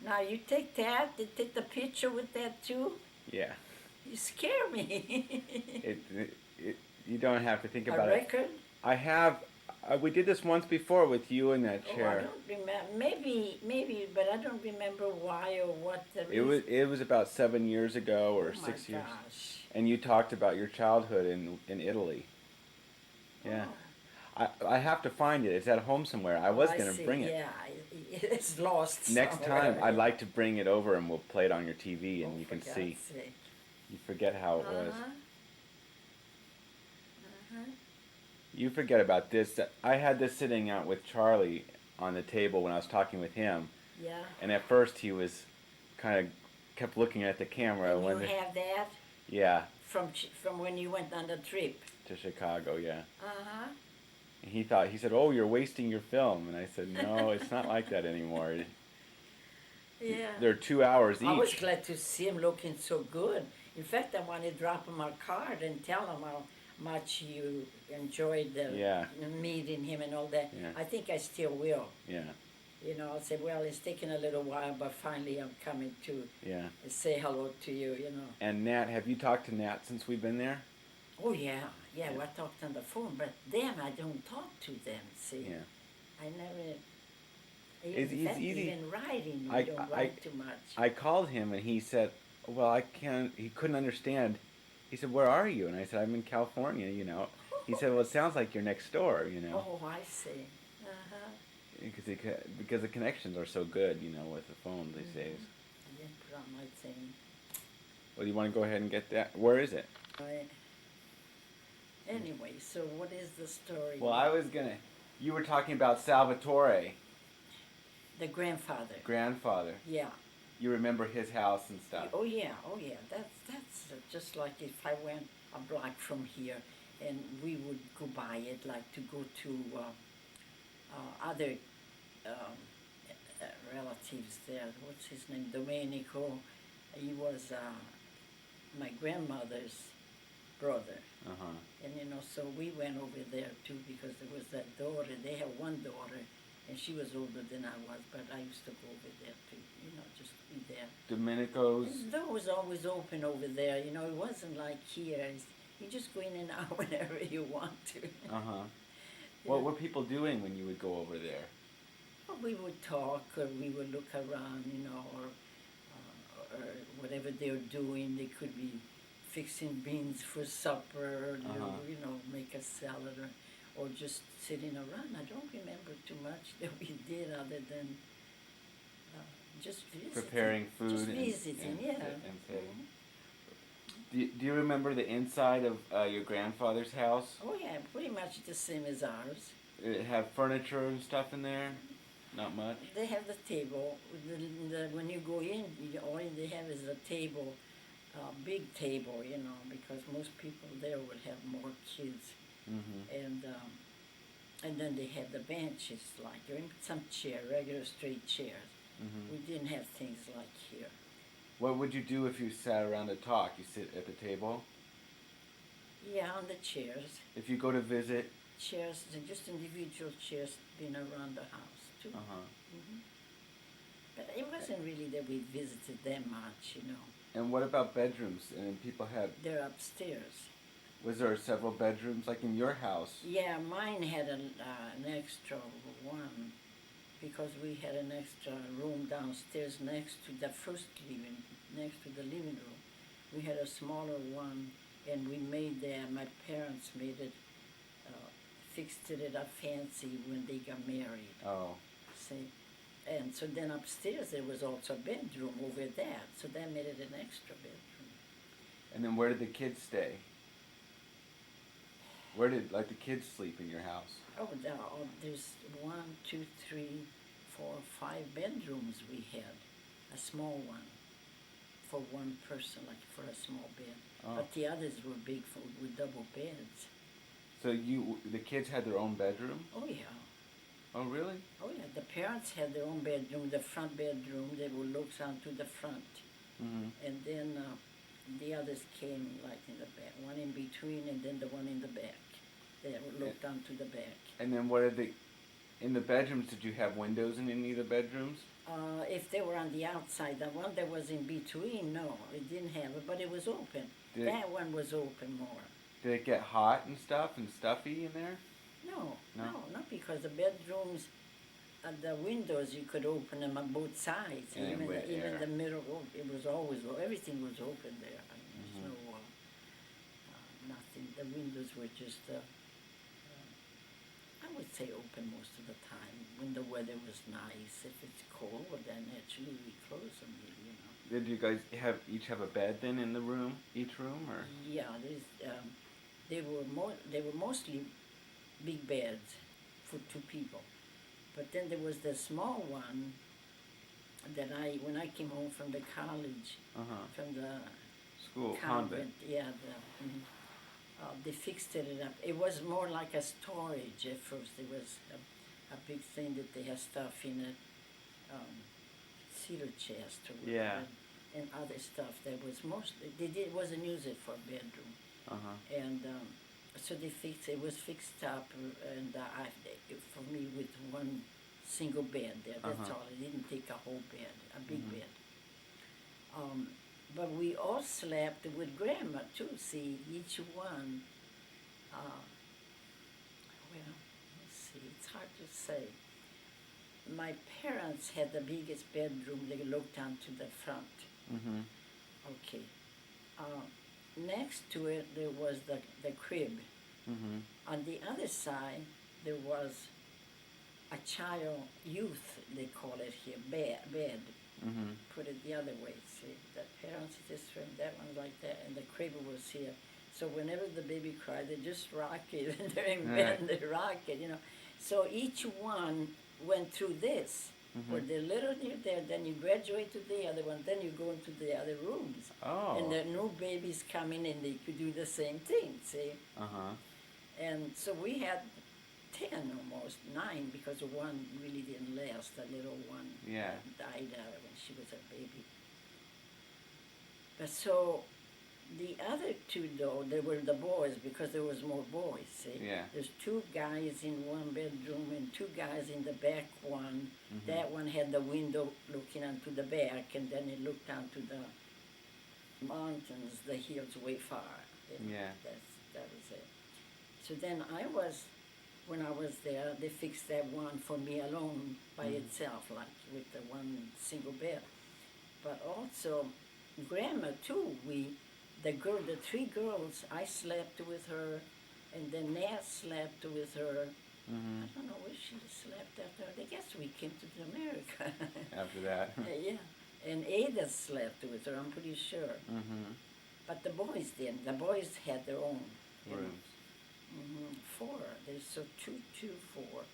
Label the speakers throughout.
Speaker 1: Now you take that, you take the picture with that too.
Speaker 2: Yeah.
Speaker 1: You scare me.
Speaker 2: You don't have to think
Speaker 1: A
Speaker 2: about it.
Speaker 1: record?
Speaker 2: I have. We did this once before with you in that
Speaker 1: Oh, I
Speaker 2: chair.
Speaker 1: don't remember. Maybe, but I don't remember why or what the
Speaker 2: It
Speaker 1: reason.
Speaker 2: was about 7 years ago
Speaker 1: Oh
Speaker 2: or
Speaker 1: my
Speaker 2: 6 years,
Speaker 1: gosh.
Speaker 2: and you talked about your childhood in Italy. Yeah.
Speaker 1: Oh,
Speaker 2: I have to find it. It's at home somewhere. I
Speaker 1: oh,
Speaker 2: was
Speaker 1: I
Speaker 2: gonna
Speaker 1: see.
Speaker 2: bring it.
Speaker 1: Yeah, it's lost
Speaker 2: Next time,
Speaker 1: somewhere.
Speaker 2: I'd
Speaker 1: Yeah.
Speaker 2: like to bring it over and we'll play it on your TV
Speaker 1: Oh,
Speaker 2: and you
Speaker 1: for
Speaker 2: can
Speaker 1: God's
Speaker 2: see.
Speaker 1: sake.
Speaker 2: You forget how it
Speaker 1: Uh
Speaker 2: was.
Speaker 1: huh. Uh huh.
Speaker 2: You forget about this. I had this sitting out with Charlie on the table when I was talking with him,
Speaker 1: Yeah.
Speaker 2: and at first he was kind of kept looking at the camera.
Speaker 1: And you have that
Speaker 2: Yeah,
Speaker 1: from when you went on the trip.
Speaker 2: to Chicago, yeah.
Speaker 1: Uh
Speaker 2: And he said, "Oh, you're wasting your film," and I said, "No, it's not like that anymore.
Speaker 1: huh. Yeah.
Speaker 2: They're 2 hours
Speaker 1: I was
Speaker 2: each."
Speaker 1: glad to see him looking so good. In fact, I want to drop him a card and tell him how much you enjoyed the
Speaker 2: Yeah,
Speaker 1: meeting him and all that.
Speaker 2: yeah,
Speaker 1: I think I still will.
Speaker 2: yeah,
Speaker 1: You know, I'll say, well, it's taken a little while, but finally I'm coming to
Speaker 2: yeah.
Speaker 1: say hello to you, you know.
Speaker 2: And Nat, have you talked to Nat since we've been there?
Speaker 1: Oh, yeah, yeah,
Speaker 2: Yeah,
Speaker 1: we talked on the phone, but them, I don't talk to them, see.
Speaker 2: yeah.
Speaker 1: I never,
Speaker 2: It's
Speaker 1: in fact,
Speaker 2: easy.
Speaker 1: even writing, we
Speaker 2: I,
Speaker 1: don't
Speaker 2: I,
Speaker 1: write too much.
Speaker 2: I called him and he said, "Well, I can't." He couldn't understand. He said, "Where are you?" And I said, "I'm in California." He said, "Well, it sounds like you're next door."
Speaker 1: Oh, I see. Uh-huh.
Speaker 2: Because the connections are so good. With the phone these days.
Speaker 1: I didn't put on my thing.
Speaker 2: Well, you want to go ahead and get that? Where is it?
Speaker 1: I, anyway, so what is the story?
Speaker 2: Well, I was gonna. You were talking about Salvatore,
Speaker 1: The grandfather.
Speaker 2: grandfather.
Speaker 1: Yeah.
Speaker 2: You remember his house and stuff.
Speaker 1: Oh yeah. Oh yeah. That's just like if I went a block from here, and we would go by it, like to go to other um, relatives there. What's his name? Domenico. He was my grandmother's brother.
Speaker 2: Uh huh.
Speaker 1: And so we went over there too because there was that daughter. They had one daughter, and she was older than I was, but I used to go over there to, just be there.
Speaker 2: Domenico's.
Speaker 1: And the door was always open over there. It wasn't like here. You just go in and out whenever you want to.
Speaker 2: Uh huh.
Speaker 1: Yeah.
Speaker 2: What were people doing when you would go over there?
Speaker 1: Well, we would talk, or we would look around, or whatever they're doing. They could be fixing beans for supper, or make a salad, or just sitting around. I don't remember too much that we did other than just visiting.
Speaker 2: Preparing food
Speaker 1: Just
Speaker 2: and
Speaker 1: visiting, yeah.
Speaker 2: and sitting. Do you remember the inside of your grandfather's house?
Speaker 1: Oh yeah, pretty much the same as ours.
Speaker 2: It have furniture and stuff in there? Not much.
Speaker 1: They have the table. When you go in, all they have is a table, a big table, because most people there would have more kids,
Speaker 2: Mm-hmm.
Speaker 1: and then they have the benches, like some chair, regular straight chairs.
Speaker 2: Mm-hmm.
Speaker 1: We didn't have things like here.
Speaker 2: What would you do if you sat around to talk? You sit at the table?
Speaker 1: Yeah, on the chairs,
Speaker 2: If you go to visit?
Speaker 1: just individual chairs being around the house too.
Speaker 2: Uh-huh.
Speaker 1: Hmm. But it wasn't really that we visited them much.
Speaker 2: And what about bedrooms? And people had...
Speaker 1: They're upstairs.
Speaker 2: Was there several bedrooms, like in your house?
Speaker 1: Yeah, mine had an extra one because we had an extra room downstairs next to the first next to the living room. We had a smaller one, and we made my parents made it, fixed it up fancy when they got married.
Speaker 2: Oh.
Speaker 1: See? And so then upstairs there was also a bedroom over that, so that made it an extra bedroom.
Speaker 2: And then where did the kids stay? Where did, the kids sleep in your house?
Speaker 1: Oh, there's 1, 2, 3, 4, 5 bedrooms we had. A small one for one person, like for a small bed.
Speaker 2: Oh.
Speaker 1: But the others were big with double beds.
Speaker 2: So the kids had their own bedroom?
Speaker 1: Oh yeah.
Speaker 2: Oh, really?
Speaker 1: Oh yeah. The parents had their own bedroom, the front bedroom that would look out to the front.
Speaker 2: Mm-hmm.
Speaker 1: And then the others came like in the back, one in between and then the one in the back. They looked down to the back.
Speaker 2: And then what did In the bedrooms, did you have windows in any of the bedrooms?
Speaker 1: If they were on the outside, the one that was in between, no, it didn't have it, but it was open. That one was open more.
Speaker 2: Did it get hot and stuff and stuffy in there?
Speaker 1: No,
Speaker 2: No?
Speaker 1: not because the bedrooms, the windows, you could open them on both sides.
Speaker 2: And
Speaker 1: even
Speaker 2: with air.
Speaker 1: the middle, it was always, everything was open there. I mean, there's no, nothing. The windows were just, I would say open most of the time when the weather was nice. If it's cold, well, then actually we close them, you know.
Speaker 2: Did you guys each have a bed then in the room, each room, or?
Speaker 1: Yeah, they were mostly big beds for two people. But then there was the small one that when I came home from the college, from the
Speaker 2: School,
Speaker 1: convent, yeah, they fixed it up. It was more like a storage at first. It was a big thing that they had stuff in it, cedar chest or whatever, and other stuff. That was mostly wasn't used it for a bedroom, and so they fixed it. Was fixed up, and for me with one single bed there. That's all. It didn't take a whole bed, a big bed. But we all slept with Grandma too. See, each one. Well, let's see. It's hard to say. My parents had the biggest bedroom. They looked onto the front. Okay. Next to it, there was the crib. On the other side, there was a youth, they call it here, bed. Put it the other way, see, the parents this room, that one like that, and the crib was here. So whenever the baby cried, they just rock it, and they're in bed and they rock it, you know. So each one went through this, where they're little near there, then you graduate to the other one, then you go into the other rooms.
Speaker 2: Oh.
Speaker 1: And the new babies come in and they could do the same thing, see. And so we had 10 almost, 9, because one really didn't last. The little one died when she was a baby. But so the other two, though, they were the boys because there was more boys, see?
Speaker 2: Yeah.
Speaker 1: There's 2 guys in one bedroom and 2 guys in the back one. That one had the window looking onto the back, and then it looked onto the mountains, the hills way far.
Speaker 2: Yeah.
Speaker 1: That was it. So then when I was there, they fixed that one for me alone by itself, like with the one single bed. But also, Grandma too, the 3 girls, I slept with her, and then Nat slept with her. I don't know where she slept after. I guess we came to America.
Speaker 2: After that.
Speaker 1: Yeah, and Ada slept with her, I'm pretty sure. But the boys didn't. The boys had their own
Speaker 2: rooms.
Speaker 1: 4. There's so 2, 4.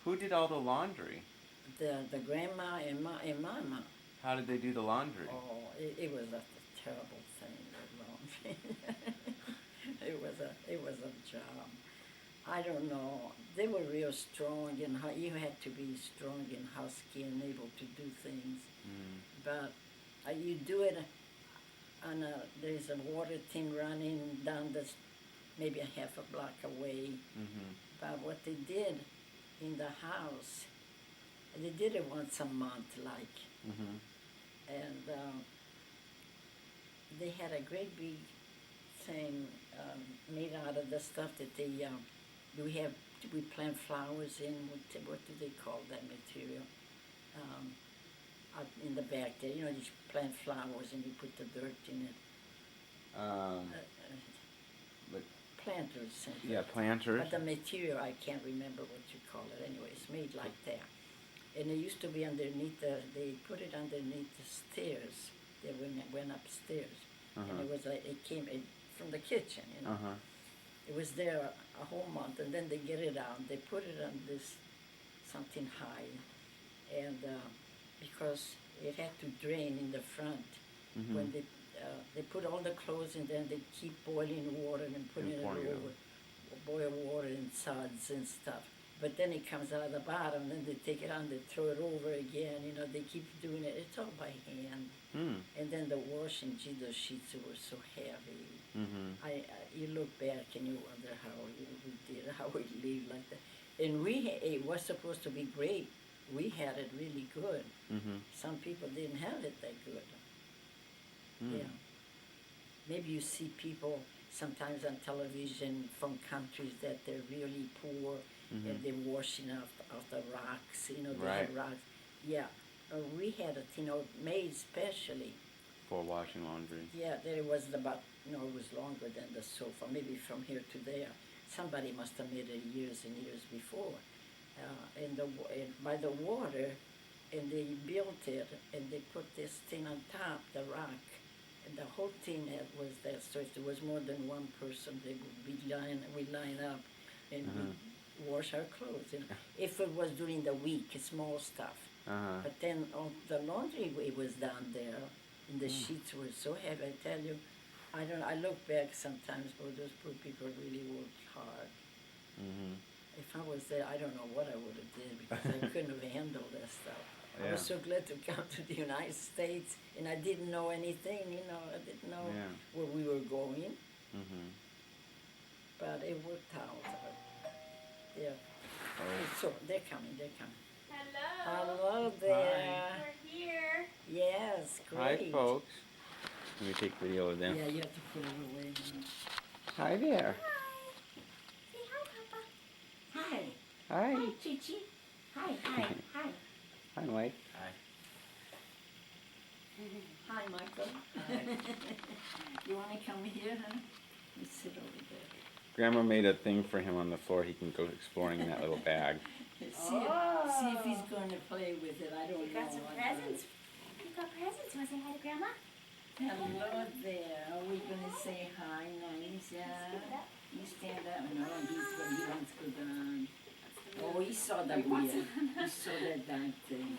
Speaker 2: Who did all the laundry?
Speaker 1: The grandma and Mama.
Speaker 2: How did they do the laundry?
Speaker 1: Oh, it was a terrible thing. The laundry. it was a job. I don't know. They were real strong, and you had to be strong and husky and able to do things. But you do it. There's a water thing running down maybe a half a block away. But what they did in the house, they did it once a month, like, and they had a great big thing made out of the stuff that we plant flowers in. What do they call that material? Out in the back there, you plant flowers and you put the dirt in it.
Speaker 2: But
Speaker 1: Planters.
Speaker 2: yeah, planters.
Speaker 1: But the material, I can't remember what you call it. Anyway, it's made like that. And it used to be underneath they put it underneath the stairs. They went upstairs. And it was it came from the kitchen, It was there a whole month, and then they get it out. They put it on this something high, and because it had to drain in the front. When they put all the clothes in there, and they keep boiling water and putting it over, boil water and suds and stuff. But then it comes out of the bottom, and then they take it out and they throw it over again. They keep doing it. It's all by hand. And then the washing, the sheets were so heavy. You look back and you wonder how we did, how we lived like that. And it was supposed to be great. We had it really good.
Speaker 2: Mm-hmm.
Speaker 1: Some people didn't have it that good.
Speaker 2: Mm.
Speaker 1: Yeah. Maybe you see people sometimes on television from countries that they're really poor
Speaker 2: Mm-hmm.
Speaker 1: and they're washing off the rocks, you know, they
Speaker 2: Right.
Speaker 1: have rocks. Yeah. We had it, you know, made specially.
Speaker 2: For washing laundry.
Speaker 1: Yeah, there was about, you know, it was longer than the sofa, maybe from here to there. Somebody must have made it years and years before. And by the water, and they built it, and they put this thing on top, the rock, and the whole thing was there. So if there was more than one person, they would we'd line up, and we'd wash our clothes. You know, if it was during the week, small stuff.
Speaker 2: Uh-huh.
Speaker 1: But then the laundry it was down there, and the sheets were so heavy. I tell you, I look back sometimes, but those poor people really worked hard.
Speaker 2: Mm-hmm.
Speaker 1: If I was there, I don't know what I would have did because I couldn't have handled that stuff. I
Speaker 2: Yeah.
Speaker 1: was so glad to come to the United States, and I didn't know anything, you know, I didn't know
Speaker 2: Yeah.
Speaker 1: where we were going,
Speaker 2: Mm-hmm.
Speaker 1: but it worked out. Yeah.
Speaker 2: Oh.
Speaker 1: So they're coming.
Speaker 3: Hello.
Speaker 1: Hello there.
Speaker 3: We're here.
Speaker 1: Yes,
Speaker 2: Hi,
Speaker 1: great.
Speaker 2: folks. Let me take video of them.
Speaker 1: Yeah, you have to put it away. You know.
Speaker 2: Hi there.
Speaker 3: Hi. Say hi, Papa.
Speaker 1: Hi.
Speaker 2: Hi.
Speaker 3: Hi, Chichi. Hi. Hi.
Speaker 2: Hi, Mike.
Speaker 1: Hi, Michael. You want to come here, huh? You sit over there.
Speaker 2: Grandma made a thing for him on the floor. He can go exploring in that little bag.
Speaker 1: See if he's going to play with it. I don't
Speaker 3: You
Speaker 1: know.
Speaker 3: got some presents. You got presents. Want to say hi to Grandma?
Speaker 1: Hello there. Are we going to say hi, nice? Yeah. You stand up. No, he wants to go down. Oh, he saw that weird. He saw that darn thing.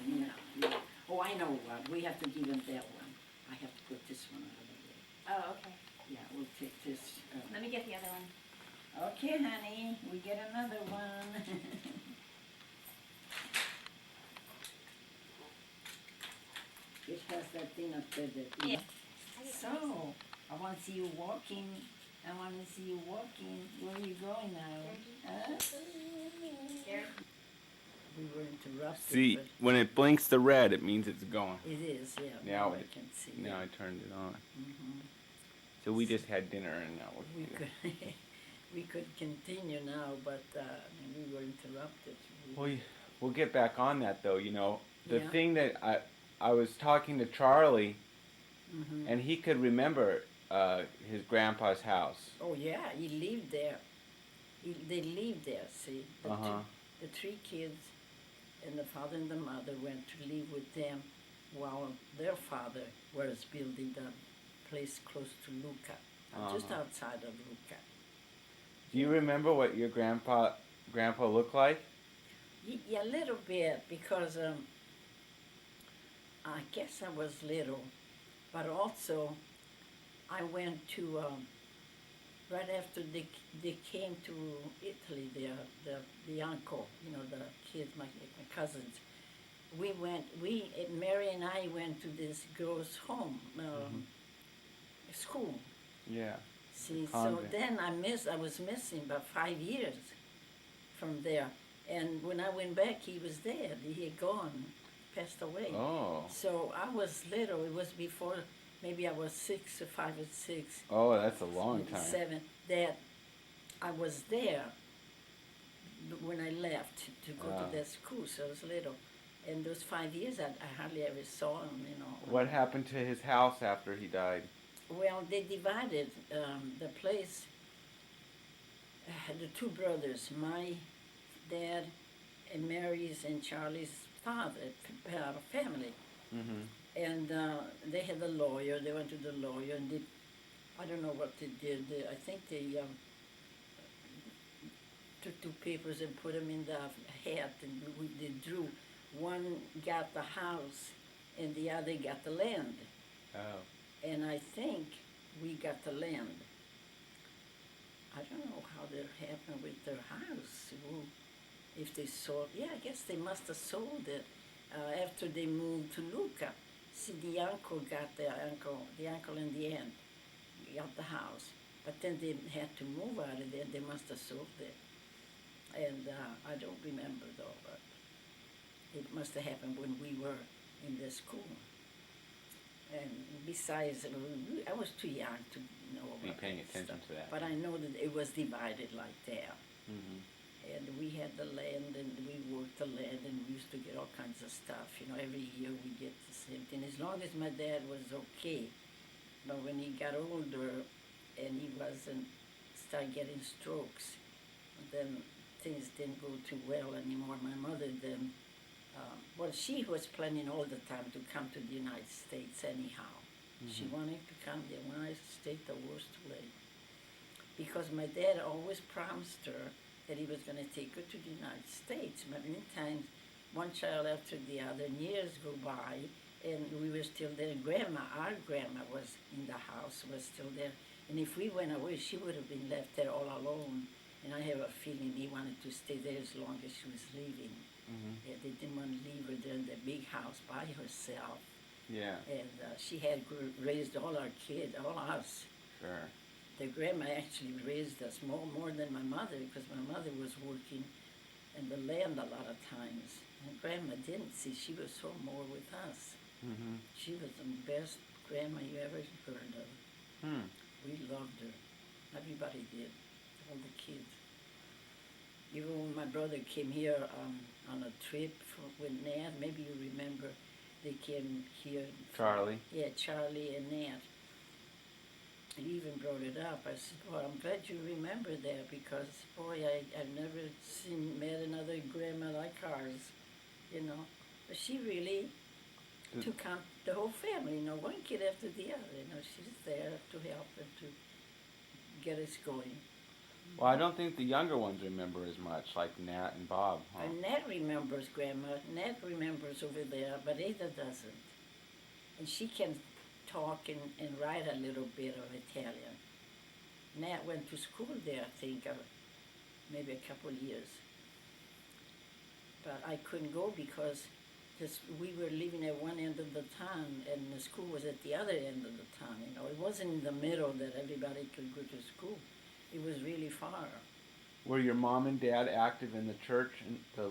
Speaker 1: Yeah. Oh, I know what. We have to give him that one. I have to put this one out of the way.
Speaker 3: Oh, okay.
Speaker 1: Yeah, we'll take this.
Speaker 3: Let me get the other one.
Speaker 1: Okay, honey. We get another one. It has that thing up there that.
Speaker 3: Yeah.
Speaker 1: So, I want to see you walking. I want to see you walking. Where are you going now? Huh?
Speaker 3: There.
Speaker 1: We were interrupted.
Speaker 2: See,
Speaker 1: but
Speaker 2: when it blinks the red, it means it's going.
Speaker 1: it is, yeah.
Speaker 2: Now
Speaker 1: I
Speaker 2: it-
Speaker 1: can see.
Speaker 2: Now
Speaker 1: that.
Speaker 2: I turned it on.
Speaker 1: Mhm.
Speaker 2: So we just had dinner and now
Speaker 1: We
Speaker 2: we're
Speaker 1: could, we could continue now, but we were interrupted.
Speaker 2: We'll get back on that though. You know, the
Speaker 1: Yeah.
Speaker 2: thing that I was talking to Charlie,
Speaker 1: Mhm.
Speaker 2: and he could remember his grandpa's house.
Speaker 1: Oh yeah, he lived there. They lived there. See,
Speaker 2: Uh-huh.
Speaker 1: the three kids and the father and the mother went to live with them, while their father was building the place close to Lucca, just
Speaker 2: Uh-huh.
Speaker 1: outside of Lucca.
Speaker 2: Do you remember what your grandpa looked like?
Speaker 1: Yeah, a little bit because I guess I was little, but also I went to right after they came to Italy. The uncle, you know, the kids, my cousins. Mary and I went to this girl's home, school.
Speaker 2: Yeah.
Speaker 1: See, so
Speaker 2: convent.
Speaker 1: then I was missing about 5 years from there. And when I went back, he was dead. He had gone, passed away.
Speaker 2: Oh.
Speaker 1: So I was little. It was before, maybe I was 6 or 5 or 6.
Speaker 2: Oh, that's a long
Speaker 1: maybe
Speaker 2: time.
Speaker 1: 7. That I was there when I left to go
Speaker 2: Ah.
Speaker 1: to that school. So I was little. And those 5 years, I hardly ever saw him, you know.
Speaker 2: What happened to his house after he died?
Speaker 1: Well, they divided the place. The two brothers, my dad and Mary's and Charlie's father, family.
Speaker 2: Mm-hmm.
Speaker 1: And they had a lawyer. They went to the lawyer and they, I don't know what they did. I think they took 2 papers and put them in the hat and they drew. One got the house and the other got the land.
Speaker 2: Oh.
Speaker 1: And I think we got the land. I don't know how that happened with their house. Well, if they sold, yeah, I guess they must have sold it after they moved to Lucca. See, the uncle in the end got the house. But then they had to move out of there. They must have sold it. And I don't remember though, but it must have happened when we were in the school. And besides, I was too young to know
Speaker 2: Be
Speaker 1: about
Speaker 2: paying
Speaker 1: that
Speaker 2: attention
Speaker 1: stuff.
Speaker 2: to that.
Speaker 1: But I know that it was divided like that.
Speaker 2: Mm-hmm.
Speaker 1: And we had the land, and we worked the land, and we used to get all kinds of stuff. You know, every year we get the same thing. As long as my dad was okay. But when he got older, and he wasn't started getting strokes, then things didn't go too well anymore. My mother then, well, she was planning all the time to come to the United States anyhow. She wanted to come to the United States the worst way. Because my dad always promised her that he was going to take her to the United States. But many times, one child after the other, and years go by, and we were still there. Grandma, our grandma was in the house, was still there. And if we went away, she would have been left there all alone. And I have a feeling he wanted to stay there as long as she was leaving. Yeah, they didn't want to leave her there in the big house by herself.
Speaker 2: Yeah.
Speaker 1: And she had raised all our kids, all us.
Speaker 2: Sure.
Speaker 1: The grandma actually raised us more than my mother, because my mother was working in the land a lot of times. And grandma didn't see, she was home more with us.
Speaker 2: Mm-hmm.
Speaker 1: She was the best grandma you ever heard of.
Speaker 2: Hmm.
Speaker 1: We loved her. Everybody did, all the kids. Even when my brother came here on a trip with Nat, maybe you remember, they came here.
Speaker 2: Charlie.
Speaker 1: Yeah, Charlie and Nat. He even brought it up. I said, well, I'm glad you remember that, because, boy, I've never met another grandma like ours, you know. But she really took on the whole family, you know, one kid after the other. You know, she's there to help and to get us going.
Speaker 2: Well, I don't think the younger ones remember as much, like Nat and Bob, huh?
Speaker 1: And Nat remembers Grandma. Nat remembers over there, but Ada doesn't. And she can talk and write a little bit of Italian. Nat went to school there, I think, maybe a couple of years. But I couldn't go because we were living at one end of the town, and the school was at the other end of the town. You know, it wasn't in the middle that everybody could go to school. It was really far.
Speaker 2: Were your mom and dad active in the church, in the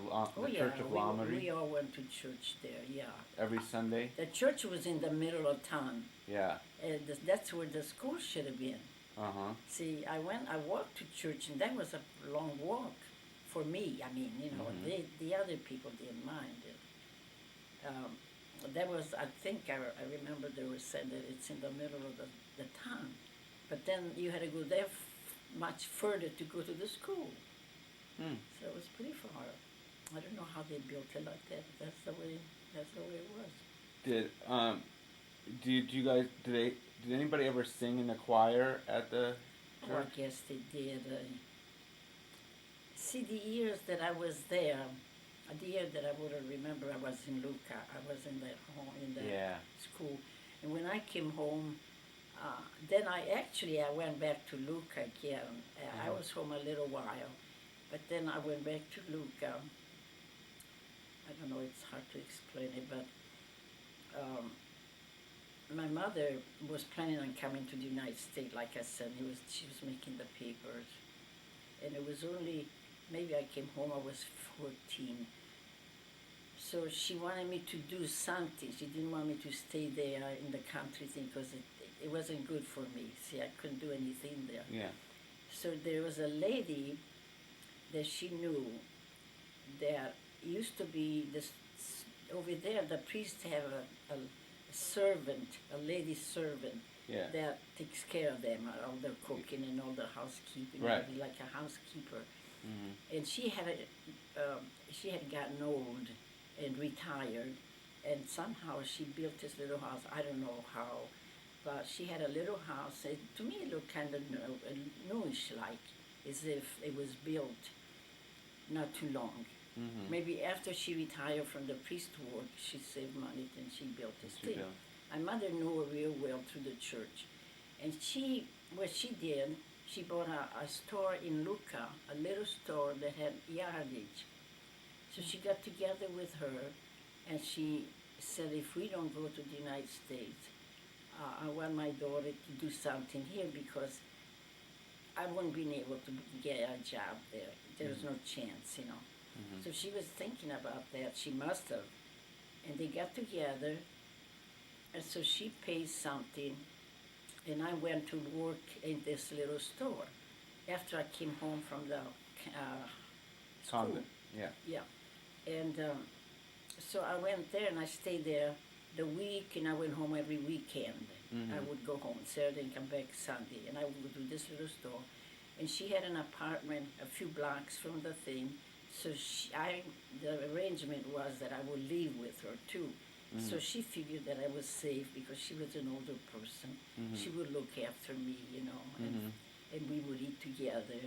Speaker 2: Church of Lamari?
Speaker 1: We all went to church there, yeah.
Speaker 2: Every Sunday?
Speaker 1: The church was in the middle of town.
Speaker 2: Yeah.
Speaker 1: And that's where the school should have been.
Speaker 2: Uh-huh.
Speaker 1: See, I walked to church, and that was a long walk for me. I mean, you know, the other people didn't mind it. That was, I think, I remember they were saying that it's in the middle of the town. But then you had to go there much further to go to the school. So it was pretty far. I don't know how they built it like that, but that's the way it was.
Speaker 2: Did anybody ever sing in the choir at the
Speaker 1: Oh, I
Speaker 2: church?
Speaker 1: guess they did. See, the years that I was there, the year that I would have remember, I was in Lucca. I was in that home, in that school. And when I came home, then I went back to Lucca again. I was home a little while, but then I went back to Lucca. I don't know, it's hard to explain it, but my mother was planning on coming to the United States, like I said. She was making the papers. And it was only, maybe I came home, I was 14. So she wanted me to do something. She didn't want me to stay there in the country thing, because it wasn't good for me. See, I couldn't do anything there.
Speaker 2: Yeah.
Speaker 1: So there was a lady that she knew that used to be this over there. The priest have a servant, a lady servant, that takes care of them, all their cooking and all their housekeeping,
Speaker 2: Right.
Speaker 1: like a housekeeper. And she had gotten old and retired, and somehow she built this little house. I don't know how, but she had a little house. To me, it looked kind of newish, like as if it was built not too long. Maybe after she retired from the priesthood, she saved money and she built this thing. My mother knew her real well through the church, and what she did, she bought a store in Lucca, a little store that had yardage. So she got together with her, and she said, if we don't go to the United States, I want my daughter to do something here, because I wouldn't be able to get a job there. There was no chance, you know. So she was thinking about that. She must have. And they got together, and so she paid something, and I went to work in this little store after I came home from the school.
Speaker 2: Convent. Yeah.
Speaker 1: Yeah. And so I went there and I stayed there the week, and I went home every weekend. I would go home Saturday and come back Sunday, and I would go to this little store. And she had an apartment a few blocks from the thing, so the arrangement was that I would live with her too. So she figured that I was safe because she was an older person. She would look after me, and we would eat together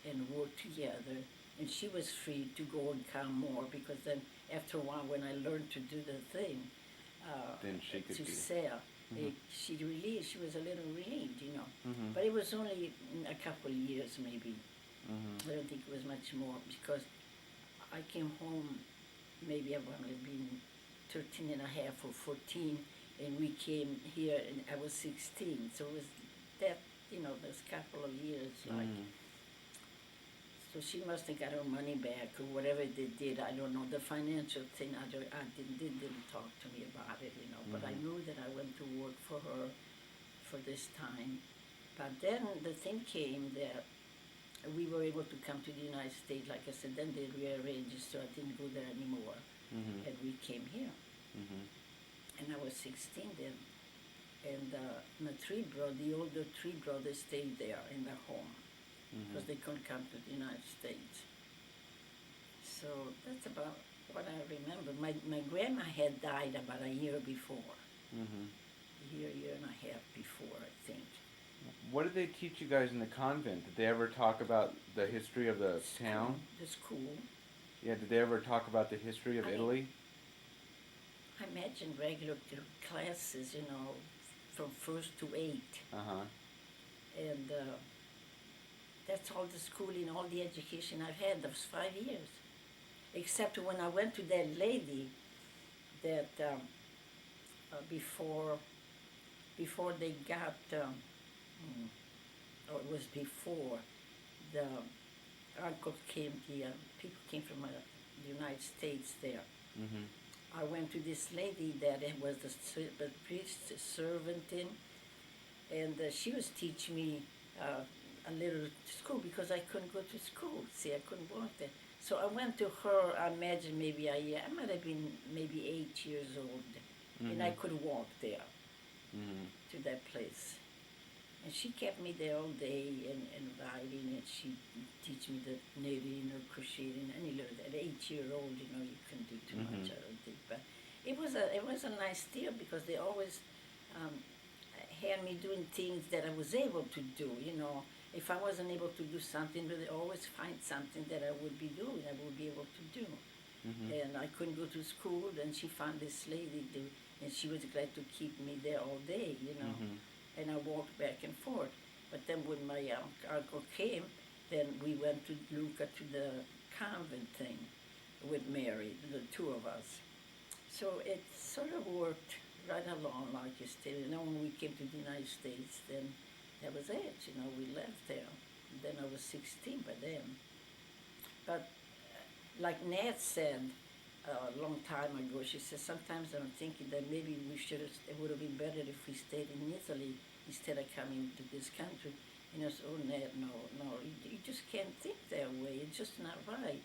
Speaker 1: and work together. And she was free to go and come more because then after a while when I learned to do the thing,
Speaker 2: Then she could
Speaker 1: to
Speaker 2: be.
Speaker 1: sell, she was a little relieved, But it was only a couple of years maybe. I don't think it was much more because I came home, maybe I've only been 13 and a half or 14, and we came here and I was 16. So it was that, those couple of years, like. So she must have got her money back or whatever they did. I don't know. The financial thing, didn't talk to me about it, But I knew that I went to work for her for this time. But then the thing came that we were able to come to the United States. Like I said, then they rearranged it, so I didn't go there anymore. And we came here. And I was 16 then. And the older three brothers stayed there in their home because they couldn't come to the United States. So that's about what I remember. My grandma had died about a year before. Year and a half before, I think.
Speaker 2: What did they teach you guys in the convent? Did they ever talk about the history of the town?
Speaker 1: The school.
Speaker 2: Yeah, did they ever talk about the history of Italy?
Speaker 1: I imagine regular classes, from 1st to 8th. And that's all the schooling, all the education I've had, those 5 years. Except when I went to that lady that before they got, or it was before, the uncle came, people came from the United States there. I went to this lady that was the priest's servant in, and she was teaching me a little school because I couldn't go to school. See, I couldn't walk there. So I went to her, I imagine maybe I might have been maybe 8 years old, and I could walk there to that place. And she kept me there all day and writing, and she teach me the knitting or crocheting. And at 8-year-old, you couldn't do too much, I don't think. But it was a nice deal because they always had me doing things that I was able to do, If I wasn't able to do something, they always find something that I would be doing, I would be able to do. And I couldn't go to school, and she found this lady, and she was glad to keep me there all day, And I walked back and forth. But then when my uncle came, then we went to Luca to the convent thing with Mary, the two of us. So it sort of worked right along, like you said. When we came to the United States, then that was it, we left there. And then I was 16 by then. But like Nat said a long time ago, she said, sometimes I'm thinking that maybe it would have been better if we stayed in Italy instead of coming to this country. And I said, oh, Nat, no, you just can't think that way. It's just not right.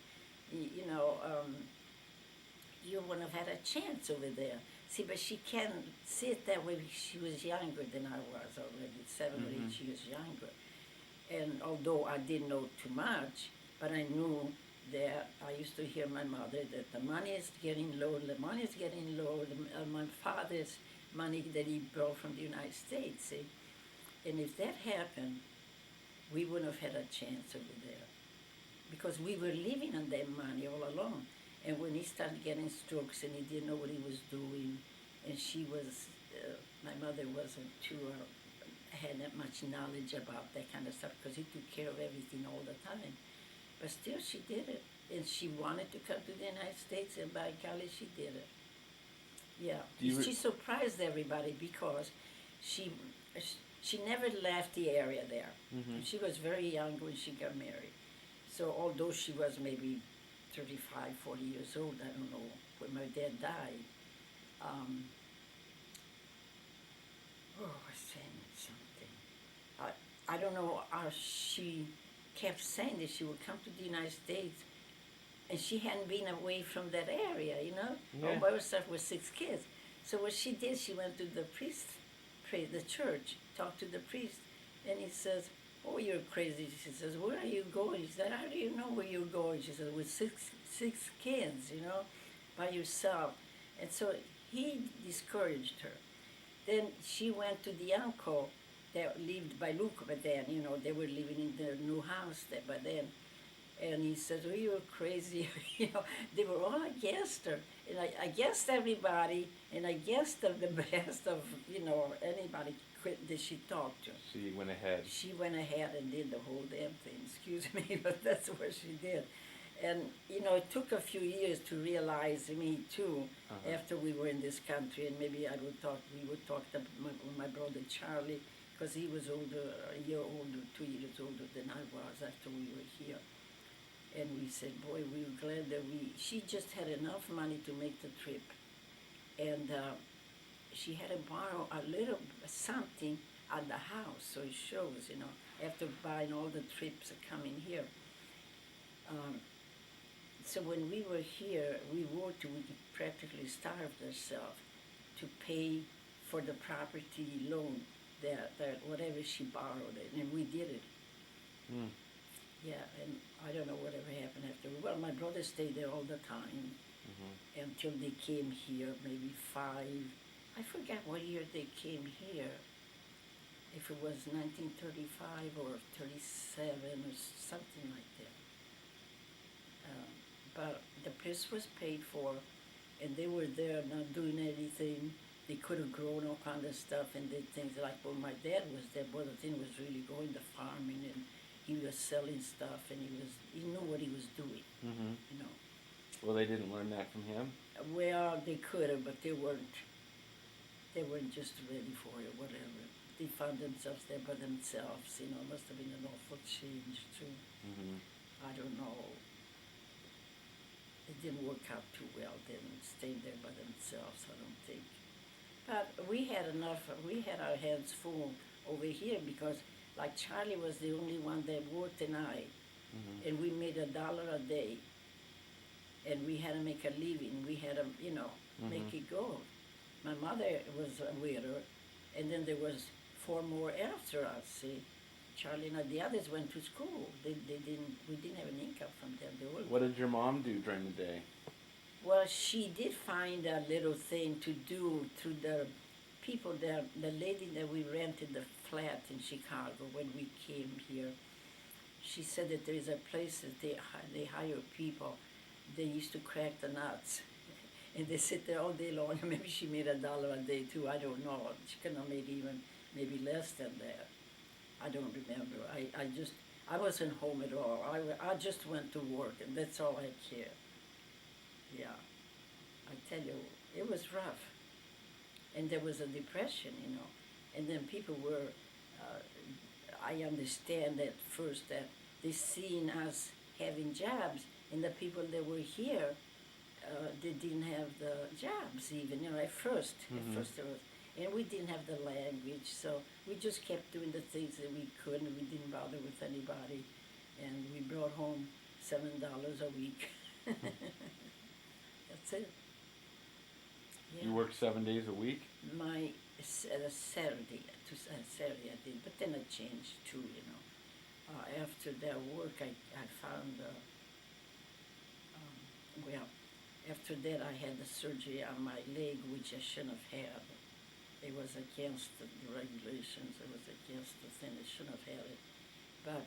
Speaker 1: You wouldn't have had a chance over there. See, but she can't see it that way because she was younger than I was already, 7 or 8 years younger. And although I didn't know too much, but I knew that I used to hear my mother that the money is getting low, my father's money that he brought from the United States, see? And if that happened, we wouldn't have had a chance over there because we were living on that money all along. And when he started getting strokes and he didn't know what he was doing, and my mother wasn't hadn't much knowledge about that kind of stuff because he took care of everything all the time. But still, she did it. And she wanted to come to the United States, and by golly, she did it. Yeah. She surprised everybody because she never left the area there. She was very young when she got married. So although she was maybe 35, 40 years old. I don't know when my dad died. Oh, I was saying something. I don't know how she kept saying that she would come to the United States, and she hadn't been away from that area, all by herself with 6 kids. So what she did, she went to the priest, the church, talked to the priest, and he says, "Oh, you're crazy." She says, "Where are you going?" He said, "How do you know where you're going?" She said, "With six kids, by yourself." And so he discouraged her. Then she went to the uncle that lived by Luke by then, they were living in their new house there by then. And he said, "Oh, you're crazy." They were all against her. And I guessed everybody, and I guessed the best of, anybody that she talked to.
Speaker 2: She went ahead.
Speaker 1: She went ahead and did the whole damn thing, excuse me, but that's what she did. And, it took a few years to realize me, too, after we were in this country, and maybe we would talk to my brother Charlie, because he was older, a year older, 2 years older than I was after we were here. And we said, boy, we were glad that she just had enough money to make the trip. And she had to borrow a little something at the house, so it shows, after buying all the trips coming here. So when we were here, we practically starved ourselves to pay for the property loan, that whatever she borrowed, and we did it.
Speaker 2: Mm.
Speaker 1: Yeah, and I don't know whatever happened after. Well, my brother stayed there all the time until they came here, maybe 5. I forgot what year they came here. If it was 1935 or 37 or something like that. But the place was paid for, and they were there not doing anything. They could have grown all kind of stuff and did things like when my dad was there. But the thing was really going to farming, and he was selling stuff, and he knew what he was doing.
Speaker 2: Mm-hmm. Well, they didn't learn that from him?
Speaker 1: Well, they could have, but they weren't. They weren't just ready for it, whatever. They found themselves there by themselves. Must have been an awful change too.
Speaker 2: Mm-hmm.
Speaker 1: I don't know. It didn't work out too well. They stayed there by themselves, I don't think. But we had enough. We had our hands full over here because, like, Charlie was the only one that worked and and we made $1 a day. And we had to make a living. We had to, make it go. My mother was a widow, and then there was 4 more after us. See, Charlie and the others went to school. We didn't have an income from them.
Speaker 2: What did your mom do during the day?
Speaker 1: Well, she did find a little thing to do through the people there. The lady that we rented the flat in Chicago when we came here, she said that there is a place that they hire people. They used to crack the nuts, and they sit there all day long. Maybe she made $1 a day too. I don't know. She could have made even maybe less than that. I don't remember. I wasn't home at all. I just went to work, and that's all I cared. Yeah, I tell you, it was rough, and there was a depression, and then people were. I understand at first that they seen us having jobs, and the people that were here, they didn't have the jobs even. At first, there was. And we didn't have the language, so we just kept doing the things that we could, and we didn't bother with anybody. And we brought home $7 a week. That's it. Yeah.
Speaker 2: You worked 7 days a week?
Speaker 1: Saturday I did, but then I changed too, After that work, I found, after that I had the surgery on my leg, which I shouldn't have had. It was against the regulations. It was against the thing. I shouldn't have had it. But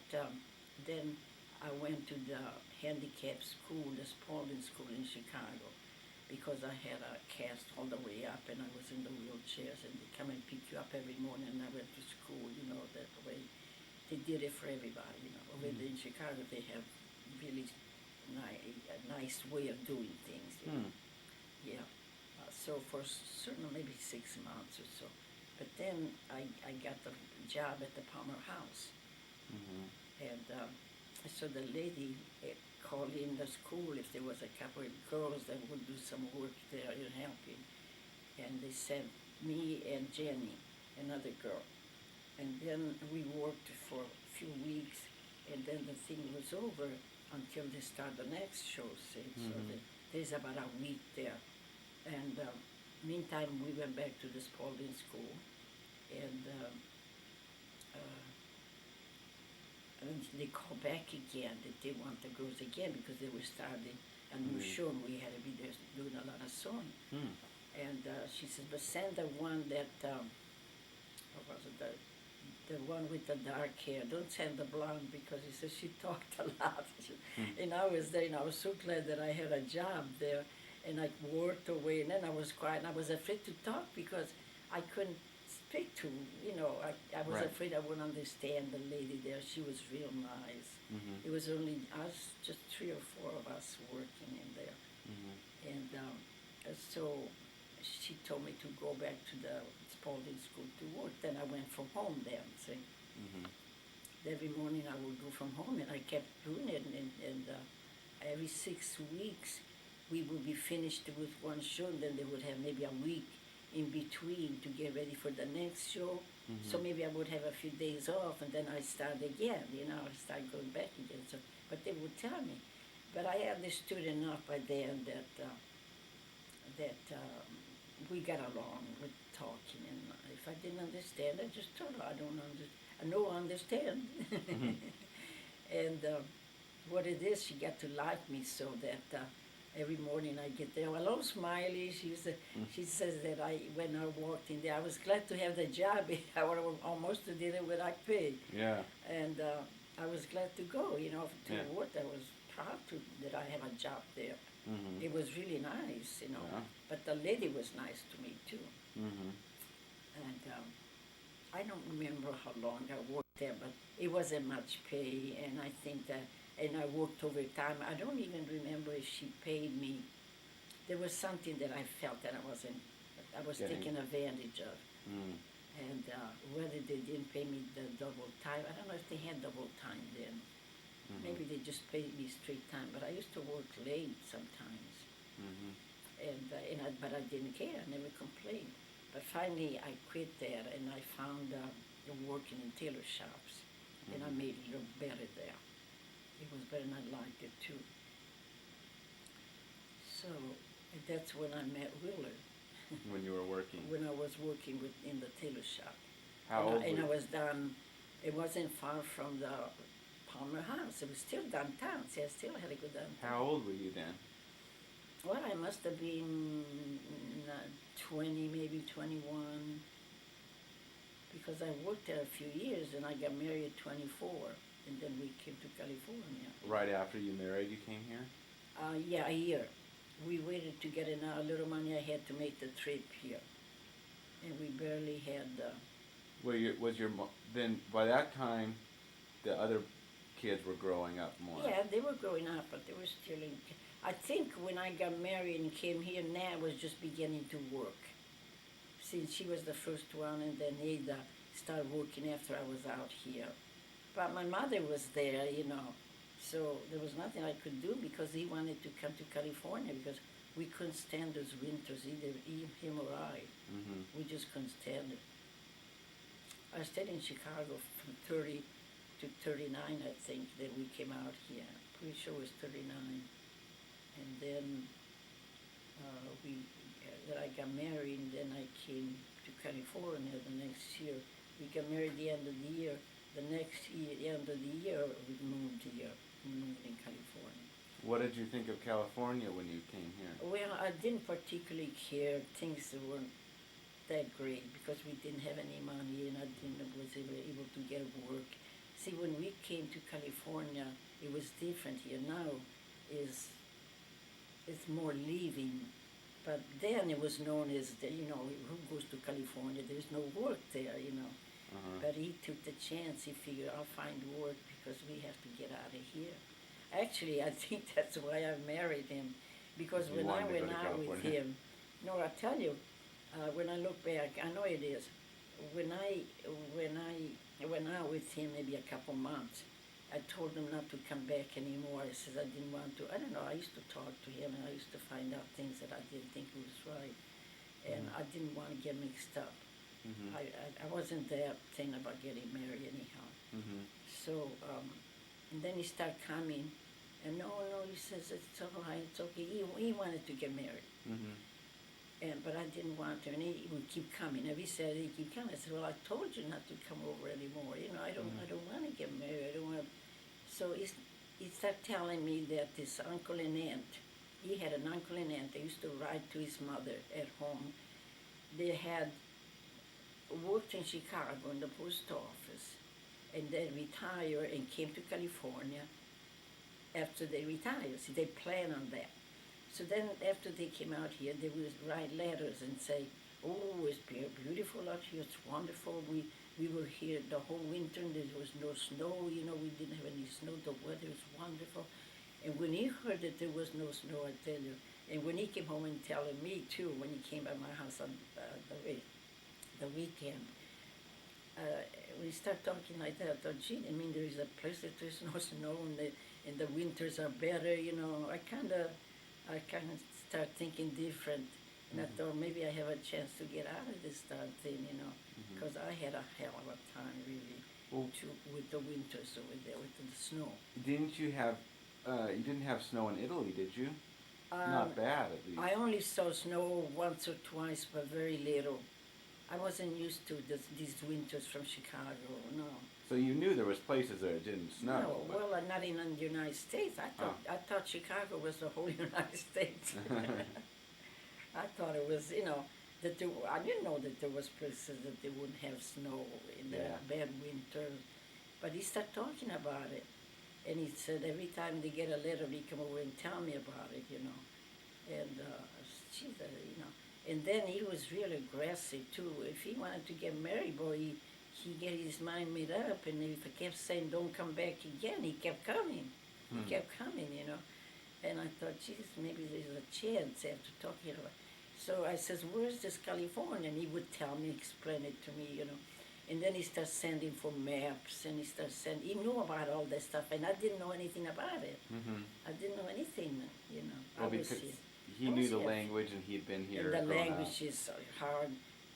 Speaker 1: then I went to the handicap school, the Spalding School in Chicago, because I had a cast all the way up, and I was in the wheelchairs, and they come and pick you up every morning, and I went to school, that way. They did it for everybody, Over there in Chicago, they have really a nice way of doing things, Yeah. So for maybe 6 months or so. But then I got the job at the Palmer House. And so the lady call in the school if there was a couple of girls that would do some work there and helping. And they sent me and Jenny, another girl. And then we worked for a few weeks, and then the thing was over until they start the next show. See? So there's about a week there. And meantime, we went back to the Spalding School, and they called back again that they want the girls again because they were starting a new show, and we had to be there doing a lot of sewing. And she said, but send the one that, what was it, the one with the dark hair. Don't send the blonde because he said she talked a lot. And I was there, and I was so glad that I had a job there, and I worked away, and then I was quiet, and I was afraid to talk because I couldn't speak to, I was
Speaker 2: Right.
Speaker 1: afraid I wouldn't understand the lady there. She was real nice. It was only us, just 3 or 4 of us working in there. And so she told me to go back to the Spalding School to work. Then I went from home then, see. Every morning I would go from home, and I kept doing it, and every 6 weeks we would be finished with one show, and then they would have maybe a week in between to get ready for the next show. So maybe I would have a few days off, and then I start again, I start going back again. So, but they would tell me. But I understood enough by then that we got along with talking, and if I didn't understand, I just told her I don't understand. I know I understand. And what it is, she got to like me so that every morning I get there. Hello, Smiley. She says that when I walked in there, I was glad to have the job. I would almost did it without pay.
Speaker 2: Yeah.
Speaker 1: And I was glad to go, to work. I was proud that I have a job there. It was really nice,
Speaker 2: Yeah.
Speaker 1: But the lady was nice to me too. And I don't remember how long I worked there, but it wasn't much pay, and I think that, and I worked overtime. I don't even remember if she paid me. There was something that I felt that I was
Speaker 2: Getting.
Speaker 1: taken advantage of. And whether they didn't pay me the double time, I don't know if they had double time then. Maybe they just paid me straight time, but I used to work late sometimes. But I didn't care, I never complained. But finally I quit there, and I found working in tailor shops, and I made it look better there. It was better, and I liked it too. So that's when I met Willin.
Speaker 2: When you were working.
Speaker 1: When I was working in the tailor shop.
Speaker 2: How old
Speaker 1: And
Speaker 2: were
Speaker 1: I
Speaker 2: you?
Speaker 1: was down, it wasn't far from the Palmer House. It was still downtown. See, I still had to go downtown.
Speaker 2: How old were you then?
Speaker 1: Well, I must have been 20, maybe 21, because I worked there a few years, and I got married at 24, and then we came to California.
Speaker 2: Right after you married, you came here?
Speaker 1: Yeah, a year. We waited to get a little money I had to make the trip here, and we barely had.
Speaker 2: Then by that time, the other kids were growing up more?
Speaker 1: Yeah, they were growing up, but they were still in. I think when I got married and came here, Nat was just beginning to work. Since she was the first one, and then Ada started working after I was out here. But my mother was there, so there was nothing I could do because he wanted to come to California because we couldn't stand those winters, either him or I. We just couldn't stand it. I stayed in Chicago from 30 to 39, I think, then we came out here. Pretty sure it was 39. And then that I got married, and then I came to California the next year. We got married the end of the year. The next year, the end of the year, we moved here. We moved in California.
Speaker 2: What did you think of California when you came here?
Speaker 1: Well, I didn't particularly care. Things weren't that great because we didn't have any money, and I was able to get work. See, when we came to California, it was different here. Now it's more living, but then it was known as who goes to California? There's no work there, But he took the chance. He figured I'll find work because we have to get out of here. Actually, I think that's why I married him, because
Speaker 2: You
Speaker 1: when I
Speaker 2: wanted to go
Speaker 1: went
Speaker 2: to
Speaker 1: out with
Speaker 2: California.
Speaker 1: him, no, I tell you, when I look back, I know it is. When I went out with him maybe a couple months, I told him not to come back anymore. I said I didn't want to. I don't know. I used to talk to him, and I used to find out things that I didn't think was right, and I didn't want to get mixed up.
Speaker 2: Mm-hmm.
Speaker 1: I wasn't that thing about getting married anyhow.
Speaker 2: Mm-hmm.
Speaker 1: So and then he started coming, and no, he says it's all right, it's okay. He wanted to get married.
Speaker 2: Mm-hmm.
Speaker 1: But I didn't want to, and he would keep coming. Every Saturday he keep coming. I said, well, I told you not to come over anymore. I don't want to get married. I don't want. So he started telling me that his uncle and aunt, he had an uncle and aunt. They used to write to his mother at home. They had worked in Chicago in the post office, and then retired and came to California after they retired. See, they planned on that. So then after they came out here, they would write letters and say, oh, it's beautiful out here, it's wonderful. We were here the whole winter and there was no snow, we didn't have any snow, the weather was wonderful. And when he heard that there was no snow, I tell you, and when he came home and telling me too, when he came by my house on the weekend, we start talking like that. I thought, gee, there is a place that there's no snow and the winters are better, I kind of start thinking different. And I thought maybe I have a chance to get out of this thing, because I had a hell of a time really with the winters over there, with the snow.
Speaker 2: Didn't you have, you didn't have snow in Italy, did you? Not bad, at least.
Speaker 1: I only saw snow once or twice, but very little. I wasn't used to these winters from Chicago, no.
Speaker 2: So you knew there was places that it didn't snow?
Speaker 1: No, well, not in the United States. I thought Chicago was the whole United States. I thought it was, that I didn't know that there was places that they wouldn't have snow in the bad winter. But he started talking about it. And he said every time they get a letter, he come over and tell me about it, And, geez, And then he was really aggressive, too. If he wanted to get married, boy, he get his mind made up. And if I kept saying, don't come back again, he kept coming. He kept coming, And I thought, geez, maybe there's a chance after talking about it. So I says, where's this California? And he would tell me, explain it to me, And then he starts sending for maps, and he knew about all that stuff, and I didn't know anything about it.
Speaker 2: Mm-hmm.
Speaker 1: I didn't know anything,
Speaker 2: Well, because he knew the language, and he'd been here.
Speaker 1: And the language is hard,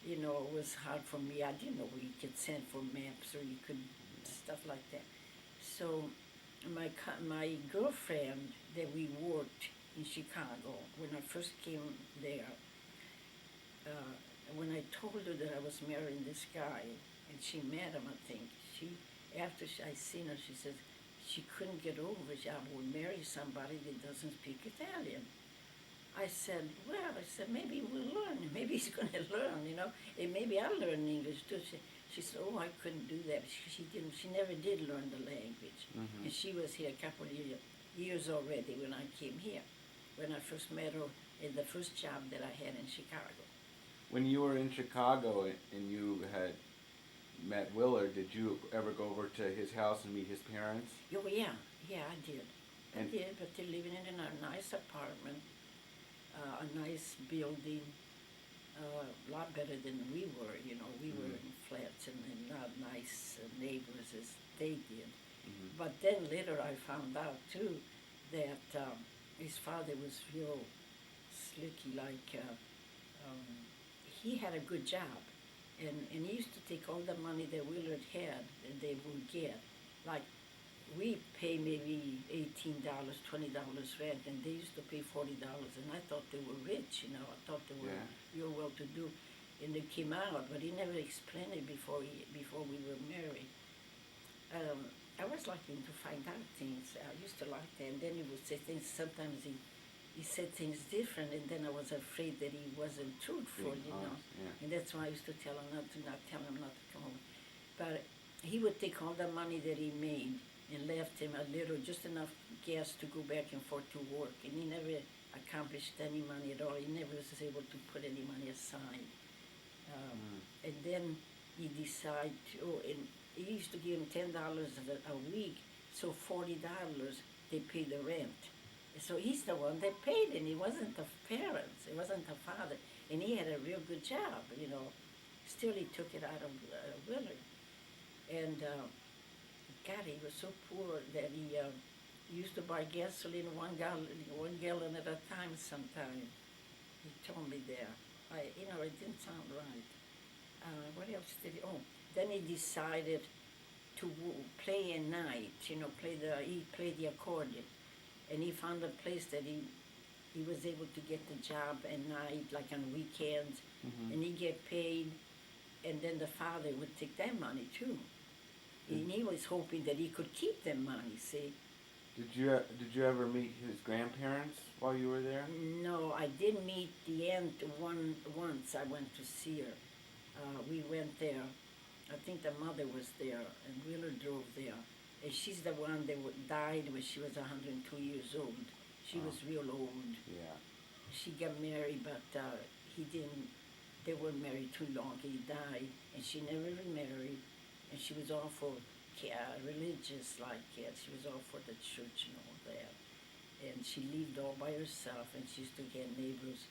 Speaker 1: it was hard for me. I didn't know where you could send for maps, or you could, stuff like that. So my girlfriend that we worked in Chicago, when I first came there, when I told her that I was marrying this guy, and she met him, I think, after I seen her, she says she couldn't get over it. I would marry somebody that doesn't speak Italian. I said, maybe we'll learn. Maybe he's going to learn, and maybe I'll learn English too. She said, oh, I couldn't do that. She didn't. She never did learn the language. Mm-hmm. And she was here a couple of years already when I came here, when I first met her in the first job that I had in Chicago.
Speaker 2: When you were in Chicago and you had met Willard, did you ever go over to his house and meet his parents?
Speaker 1: Oh, yeah, I did. I did, but they're living in a nice apartment, a nice building, a lot better than we were, We were in flats and not nice neighbors as they did. Mm-hmm. But then later I found out, too, that his father was real slicky, like he had a good job. And he used to take all the money that Willard had and they would get. Like, we pay maybe $18, $20 rent, and they used to pay $40. And I thought they were rich, I thought they were real well-to-do. And they came out, but he never explained it before we were married. I was liking to find out things. I used to like that. And then he would say things. Sometimes he said things different, and then I was afraid that he wasn't truthful, And that's why I used to tell him not to come home. But he would take all the money that he made and left him a little, just enough gas to go back and forth to work. And he never accomplished any money at all. He never was able to put any money aside. And then he decided, and he used to give him $10 a week, so $40 they pay the rent. So he's the one that paid, and he wasn't the parents, it wasn't the father. And he had a real good job, Still he took it out of Willard. And God, he was so poor that he used to buy gasoline 1 gallon at a time sometimes. He told me there. It didn't sound right. What else did he? Oh, then he decided to play at night. He played the accordion, and he found a place that he was able to get the job at night, like on weekends, and he get paid, and then the father would take that money too. And he was hoping that he could keep that money, see.
Speaker 2: Did you ever meet his grandparents while you were there?
Speaker 1: No, I did meet the aunt once. I went to see her. We went there. I think the mother was there, and Willin drove there. And she's the one that died when she was 102 years old. She was real old.
Speaker 2: Yeah.
Speaker 1: She got married, but he didn't. They weren't married too long. He died, and she never remarried. And she was all for religious, like she was all for the church and all that. And she lived all by herself, and she used to get neighbors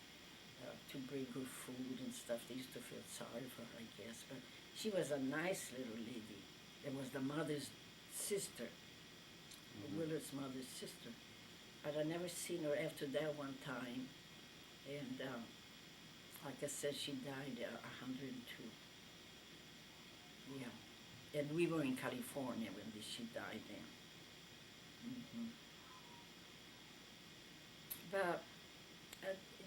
Speaker 1: to bring her food and stuff. They used to feel sorry for her, I guess. But she was a nice little lady. It was the mother's sister, Willard's mother's sister. But I never seen her after that one time. And like I said, she died 102. Yeah. And we were in California when she died then. But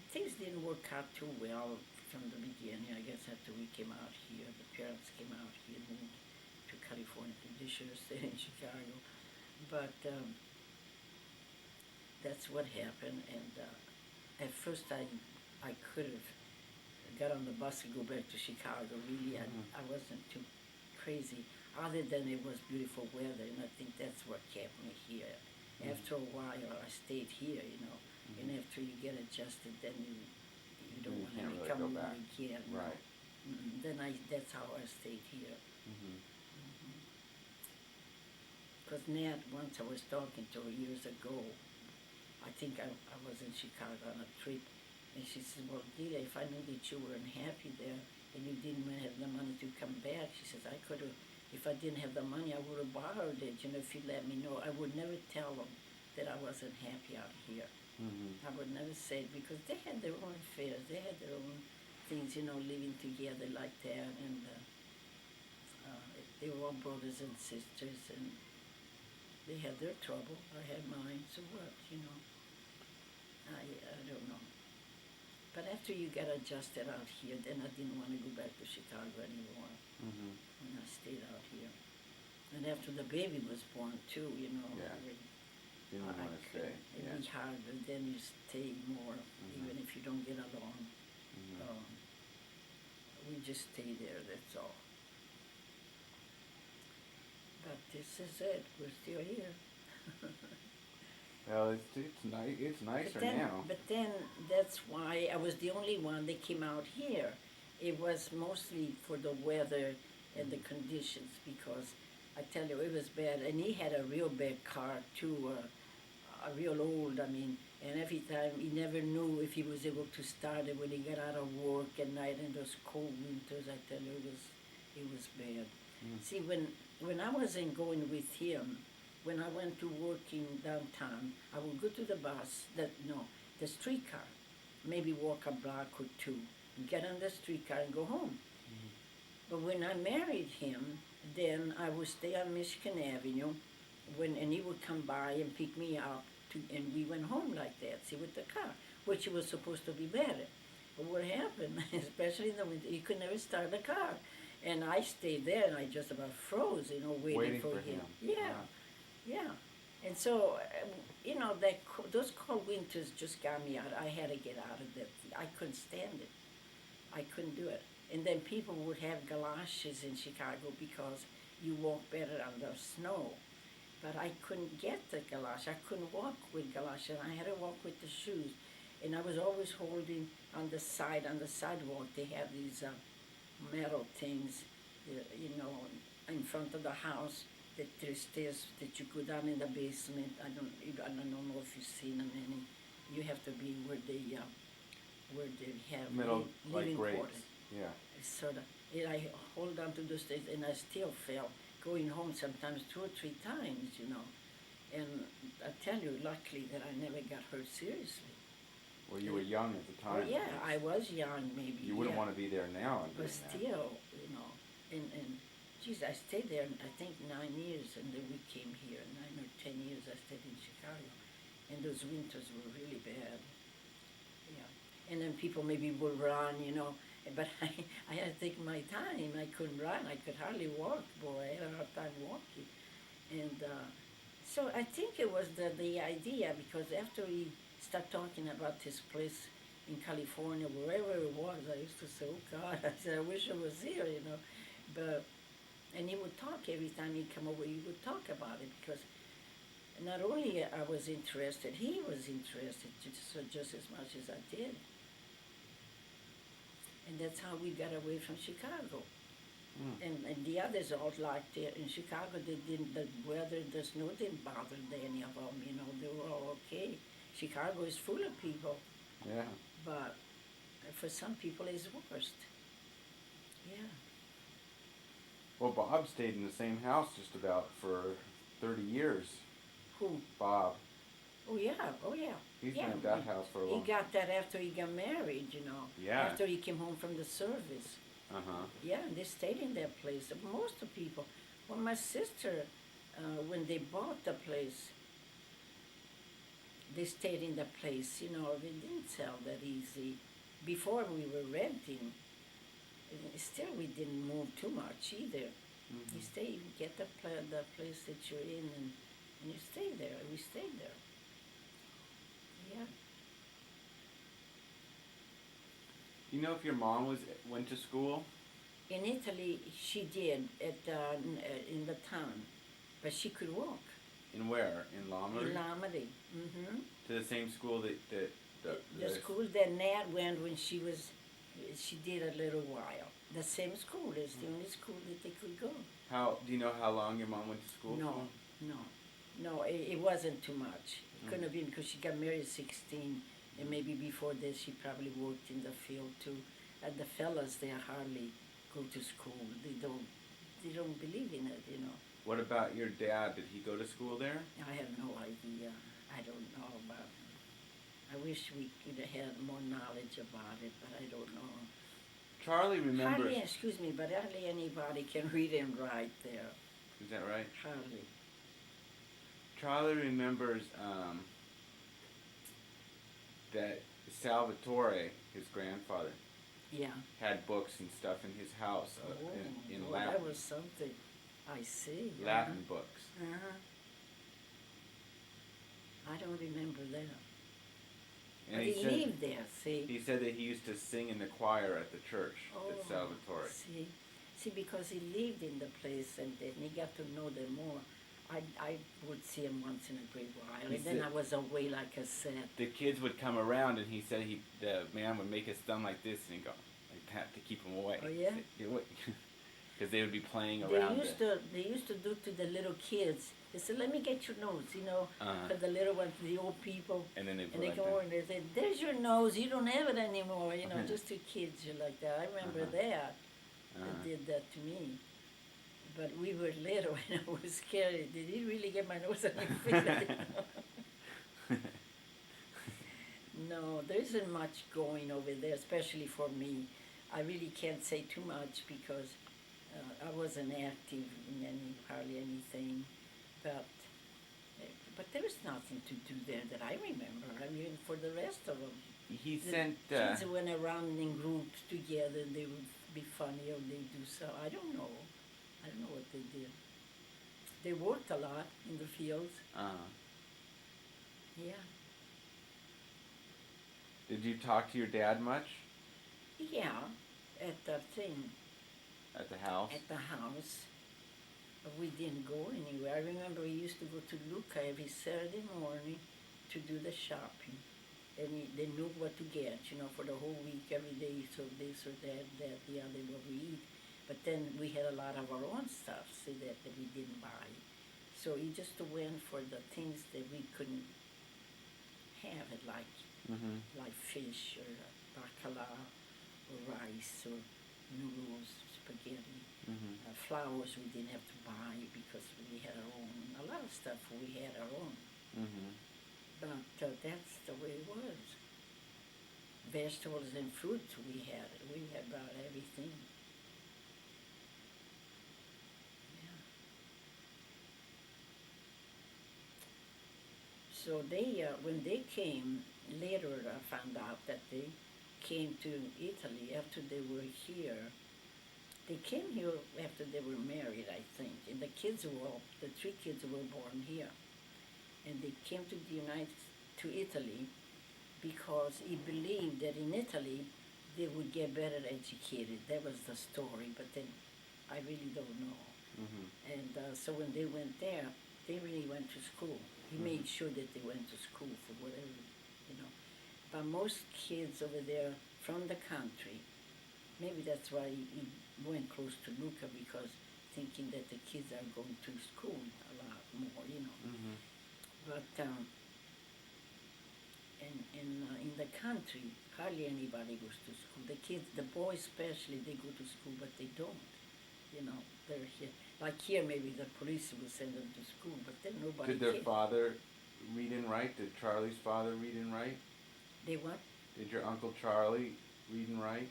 Speaker 1: things didn't work out too well from the beginning. I guess after we came out here, the parents came out here, moved to California. They should have stayed in Chicago. But that's what happened. And at first I could have got on the bus and go back to Chicago. Really, I wasn't too crazy, other than it was beautiful weather, and I think that's what kept me here. After a while, I stayed here, and after you get adjusted, then you don't want to
Speaker 2: really
Speaker 1: come
Speaker 2: go
Speaker 1: over
Speaker 2: back.
Speaker 1: again.
Speaker 2: Right.
Speaker 1: Then that's how I stayed here. Because Nat, once I was talking to her years ago, I think I was in Chicago on a trip, and she said, well, Dita, if I knew that you were unhappy there, and you didn't have the money to come back, she says, I could have, if I didn't have the money, I would have borrowed it, if you let me know. I would never tell them that I wasn't happy out here. I would never say it, because they had their own affairs, they had their own things, living together like that, and they were all brothers and sisters, and they had their trouble, I had mine, so what, I don't know. But after you get adjusted out here, then I didn't want to go back to Chicago anymore. And I stayed out here. And after the baby was born too,
Speaker 2: Yeah. Didn't want to stay.
Speaker 1: It'd be hard, but then you stay more, even if you don't get along. We just stay there, that's all. But this is it, we're still here.
Speaker 2: Well, it's nice. It's nicer now.
Speaker 1: But then that's why I was the only one that came out here. It was mostly for the weather and the conditions, because I tell you, it was bad. And he had a real bad car too, a real old, and every time he never knew if he was able to start it when he got out of work at night in those cold winters. I tell you, it was bad. See, when I wasn't going with him, when I went to work in downtown, I would go to the bus, the streetcar, maybe walk a block or two, get on the streetcar and go home. But when I married him, then I would stay on Michigan Avenue, and he would come by and pick me up, and we went home like that, see, with the car, which was supposed to be better. But what happened, especially in the winter, he could never start the car. And I stayed there, and I just about froze, waiting for him. Yeah. And so, those cold winters just got me out. I had to get out of that. I couldn't stand it. I couldn't do it. And then people would have galoshes in Chicago because you walk better on the snow. But I couldn't get the galosh. I couldn't walk with galoshes. I had to walk with the shoes. And I was always holding on the sidewalk. They have these metal things, in front of the house. That there's stairs that you go down in the basement. I don't know if you've seen them any. You have to be where they have
Speaker 2: Middle,
Speaker 1: living
Speaker 2: like
Speaker 1: quarters.
Speaker 2: Yeah.
Speaker 1: So I hold on to the stairs, and I still fell. going home sometimes 2 or 3 times, you know. And I tell you, luckily that I never got hurt seriously.
Speaker 2: Well, you were young at the
Speaker 1: Oh
Speaker 2: time.
Speaker 1: yeah, I was young maybe.
Speaker 2: You wouldn't
Speaker 1: yeah.
Speaker 2: want to be there now. And
Speaker 1: But
Speaker 2: doing that.
Speaker 1: still, you know, and geez, I stayed there, I think 9 years, and then we came here. 9 or 10 years I stayed in Chicago, and those winters were really bad. Yeah, and then people maybe would run, you know, but I had to take my time. I couldn't run. I could hardly walk, boy. I had a hard time walking, and so I think it was the idea, because after we start talking about this place in California, wherever it was, I used to say, "Oh God," I said, "I wish I was here," you know. But and he would talk every time he'd come over. He would talk about it, because not only I was interested, he was interested just as much as I did. And that's how we got away from Chicago. And the others all liked it. In Chicago, they didn't, the weather, the snow didn't bother any of them, you know, they were all okay. Chicago is full of people,
Speaker 2: Yeah.
Speaker 1: but for some people it's worst. Yeah.
Speaker 2: Well, Bob stayed in the same house just about for 30 years.
Speaker 1: Who?
Speaker 2: Bob.
Speaker 1: Oh yeah, oh yeah.
Speaker 2: He's
Speaker 1: yeah.
Speaker 2: been at that house for a
Speaker 1: He
Speaker 2: long.
Speaker 1: got that after he got married, you know.
Speaker 2: Yeah.
Speaker 1: After he came home from the service.
Speaker 2: Uh-huh.
Speaker 1: Yeah, and they stayed in that place. Most of people. Well, my sister, when they bought the place, they stayed in the place. You know, they didn't sell that easy. Before we were renting, still we didn't move too much either.
Speaker 2: Mm-hmm.
Speaker 1: You stay, you get the place that you're in, and you stay there. We stayed there. Yeah.
Speaker 2: You know if your mom went to school?
Speaker 1: In Italy, she did in the town, but she could walk.
Speaker 2: In where? In Lomé?
Speaker 1: In Lomé. Mm-hmm.
Speaker 2: To the same school that
Speaker 1: The school that Nat went when she did a little while. The same school is the only school that they could go.
Speaker 2: How do you know how long your mom went to school
Speaker 1: No, no, it wasn't too much. It couldn't have been, because she got married at 16, and maybe before this she probably worked in the field too. And the fellas, they hardly go to school. They don't believe in it, you know.
Speaker 2: What about your dad? Did he go to school there?
Speaker 1: I have no idea. I don't know about him. I wish we could have had more knowledge about it, but I don't know.
Speaker 2: Charlie remembers.
Speaker 1: Hardly, excuse me, but hardly anybody can read and write there.
Speaker 2: Is that right?
Speaker 1: Hardly.
Speaker 2: Charlie remembers that Salvatore, his grandfather,
Speaker 1: Yeah.
Speaker 2: had books and stuff in his house in
Speaker 1: oh,
Speaker 2: Latin.
Speaker 1: that was something. I see.
Speaker 2: Latin books.
Speaker 1: Uh-huh. I don't remember that.
Speaker 2: And
Speaker 1: But he lived there, see.
Speaker 2: He said that he used to sing in the choir at the church at
Speaker 1: Oh,
Speaker 2: Salvatore.
Speaker 1: See, because he lived in the place, and then he got to know them more. I would see him once in a great while,
Speaker 2: He
Speaker 1: and then
Speaker 2: said-
Speaker 1: I was away, like I said.
Speaker 2: The kids would come around, and he said the man would make his thumb like this, and he'd go like that to keep them away.
Speaker 1: Oh, yeah?
Speaker 2: Because they would be playing
Speaker 1: They
Speaker 2: around.
Speaker 1: they used to do to the little kids. They said, "Let me get your nose," you know,
Speaker 2: Uh-huh.
Speaker 1: for the little ones, the old people.
Speaker 2: And then they
Speaker 1: And they
Speaker 2: like
Speaker 1: come
Speaker 2: that.
Speaker 1: over and they say, "There's your nose. You don't have it anymore." You know,
Speaker 2: Uh-huh.
Speaker 1: just to kids, you like that. I remember
Speaker 2: Uh-huh.
Speaker 1: that.
Speaker 2: Uh-huh.
Speaker 1: They did that to me. But we were little, and I was scared. Did he really get my nose on your face? No, there isn't much going over there, especially for me. I really can't say too much because I wasn't active in hardly anything. But there was nothing to do there that I remember. I mean, for the rest of them.
Speaker 2: He
Speaker 1: The
Speaker 2: sent.
Speaker 1: kids went around in groups together, and they would be funny or they do so. I don't know. I don't know what they did. They worked a lot in the fields. Yeah.
Speaker 2: Did you talk to your dad much
Speaker 1: Yeah, at the thing,
Speaker 2: at the house?
Speaker 1: at the house. But we didn't go anywhere. I remember we used to go to Luca every Saturday morning to do the shopping. And they knew what to get, you know, for the whole week, every day, so this or that, the other, what we eat. But then we had a lot of our own stuff, see, that we didn't buy. So he just went for the things that we couldn't have, it like fish or bacala or rice or noodles, spaghetti.
Speaker 2: Mhm.
Speaker 1: Flowers we didn't have to buy because we had our own. A lot of stuff we had our own.
Speaker 2: Mhm.
Speaker 1: But that's the way it was. Vegetables and fruits we had. We had about everything. Yeah. So they, when they came, later I found out that they came to Italy after they were here. They came here after they were married, I think, and the three kids were born here. And they came to Italy because he believed that in Italy they would get better educated. That was the story, but then I really don't know.
Speaker 2: Mhm.
Speaker 1: And so when they went there, they really went to school. He made sure that they went to school for whatever, you know. But most kids over there from the country, maybe that's why he went close to Luca, because thinking that the kids are going to school a lot more, you know.
Speaker 2: Mhm.
Speaker 1: But in the country, hardly anybody goes to school. The kids, the boys especially, they go to school, but they don't. You know, they're here. Like here, maybe the police will send them to school, but then nobody
Speaker 2: Did their
Speaker 1: cares.
Speaker 2: father read and write? Did Charlie's father read and write?
Speaker 1: They what?
Speaker 2: Did your Uncle Charlie read and write?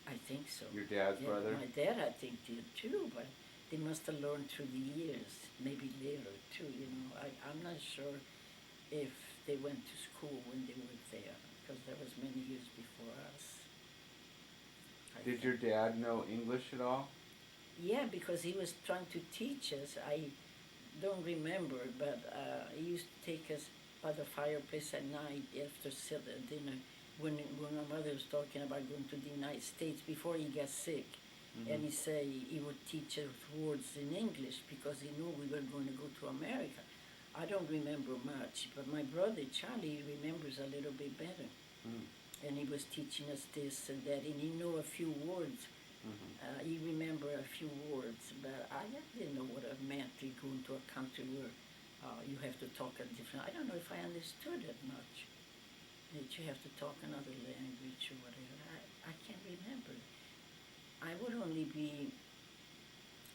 Speaker 1: I think so.
Speaker 2: Your dad's
Speaker 1: Yeah,
Speaker 2: brother?
Speaker 1: my dad, I think, did too, but they must have learned through the years, maybe later too, you know. I'm not sure if they went to school when they were there, because that was many years before us. I
Speaker 2: Did
Speaker 1: think.
Speaker 2: your dad know English at all?
Speaker 1: Yeah, because he was trying to teach us. I don't remember, but he used to take us by the fireplace at night after dinner when my mother was talking about going to the United States before he got sick. And he said he would teach us words in English because he knew we were going to go to America. I don't remember much, but my brother Charlie remembers a little bit better.
Speaker 2: Mm.
Speaker 1: And he was teaching us this and that, and he knew a few words. He remembered a few words, but I didn't know what it meant to go into a country where you have to talk a different. I don't know if I understood it much. That you have to talk another language or whatever. I can't remember. I would only be,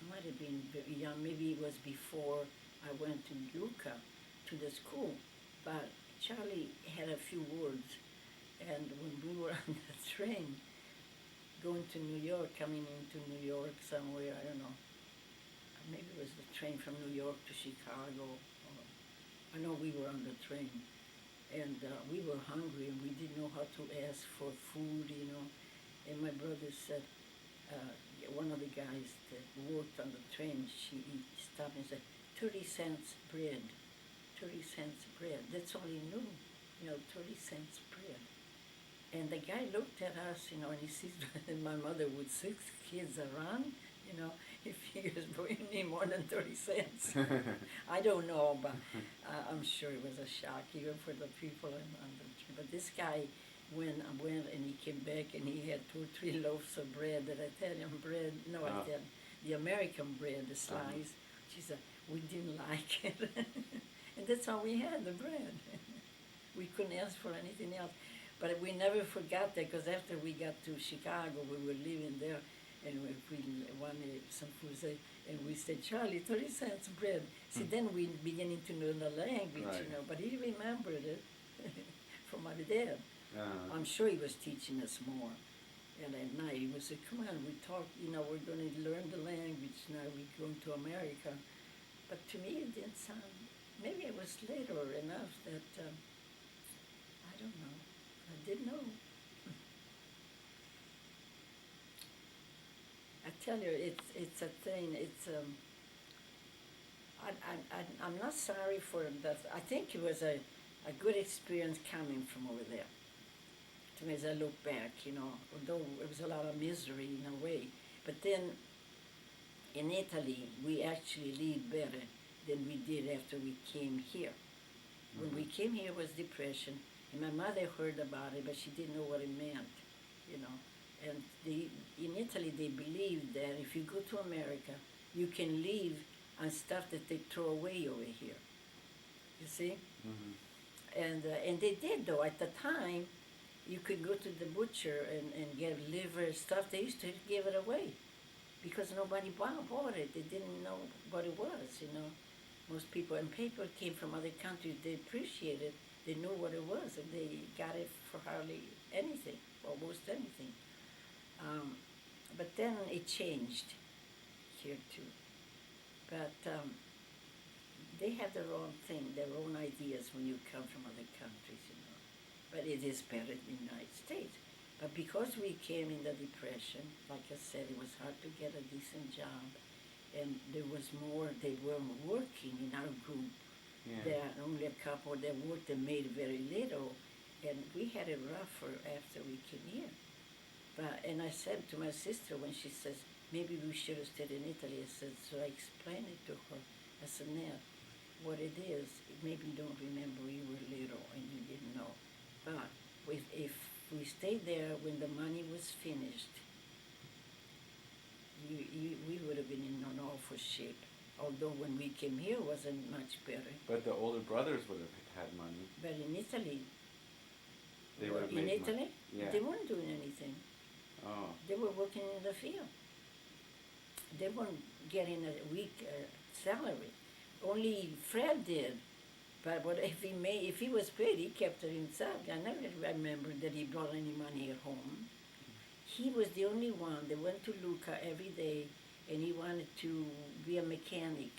Speaker 1: I might have been very young. Maybe it was before I went to Luca to the school, but Charlie had a few words, and when we were on the train going to New York, coming into New York somewhere, I don't know, maybe it was the train from New York to Chicago. I know we were on the train, and we were hungry, and we didn't know how to ask for food, you know. And my brother said, one of the guys that worked on the train, he stopped and said, 30 cents bread, 30 cents bread. That's all he knew, you know, 30 cents bread. And the guy looked at us, you know, and he sees my mother with 6 kids around, you know, he figures we need more than 30 cents. I don't know, but I'm sure it was a shock even for the people on the train. But this guy went and he came back and he had 2 or 3 loaves of bread, that Italian bread, no, Italian, the American bread, the slice. She said, we didn't like it. And that's all we had, the bread. We couldn't ask for anything else. But we never forgot that, because after we got to Chicago, we were living there, and if we wanted some food, and we said, Charlie, 30 cents bread. See, then we beginning to know the language,
Speaker 2: Right.
Speaker 1: you know, but he remembered it from my dad.
Speaker 2: Uh-huh.
Speaker 1: I'm sure he was teaching us more. And at night he would say, come on, we talk, you know, we're going to learn the language now, we're going to America. But to me it didn't sound, maybe it was later enough that, I don't know, I didn't know. I tell you, it's a thing, I'm not sorry for that. I think it was a good experience coming from over there. To me, as I look back, you know, although it was a lot of misery in a way, but then in Italy, we actually lived better than we did after we came here. When we came here, it was depression, and my mother heard about it, but she didn't know what it meant, you know. And in Italy, they believe that if you go to America, you can live on stuff that they throw away over here. You see?
Speaker 2: Mhm.
Speaker 1: And they did, though. At the time, you could go to the butcher and get liver stuff. They used to give it away because nobody bought it. They didn't know what it was. Most people, and paper came from other countries. They appreciated it. They knew what it was, and they got it for hardly anything, almost anything. But then it changed here too. But they have their own thing, their own ideas when you come from other countries. But it is better in the United States. But because we came in the Depression, like I said, it was hard to get a decent job. And there was more, they weren't working in our group.
Speaker 2: Yeah.
Speaker 1: There are only a couple that worked and made very little. And we had it rougher after we came here. And I said to my sister when she says, maybe we should have stayed in Italy, I said, so I explained it to her. I said, Ned, what it is, maybe you don't remember you were little and you didn't know. But if we stayed there when the money was finished, we would have been in an awful shape. Although when we came here, it wasn't much better.
Speaker 2: But the older brothers would have had money.
Speaker 1: But in Italy,
Speaker 2: They would have
Speaker 1: in
Speaker 2: made
Speaker 1: Italy,
Speaker 2: money. Yeah.
Speaker 1: they weren't doing anything.
Speaker 2: Oh.
Speaker 1: They were working in the field. They weren't getting a week salary. Only Fred did. But if he was paid, he kept it himself. I never remember that he brought any money at home. He was the only one that went to Luca every day, and he wanted to be a mechanic.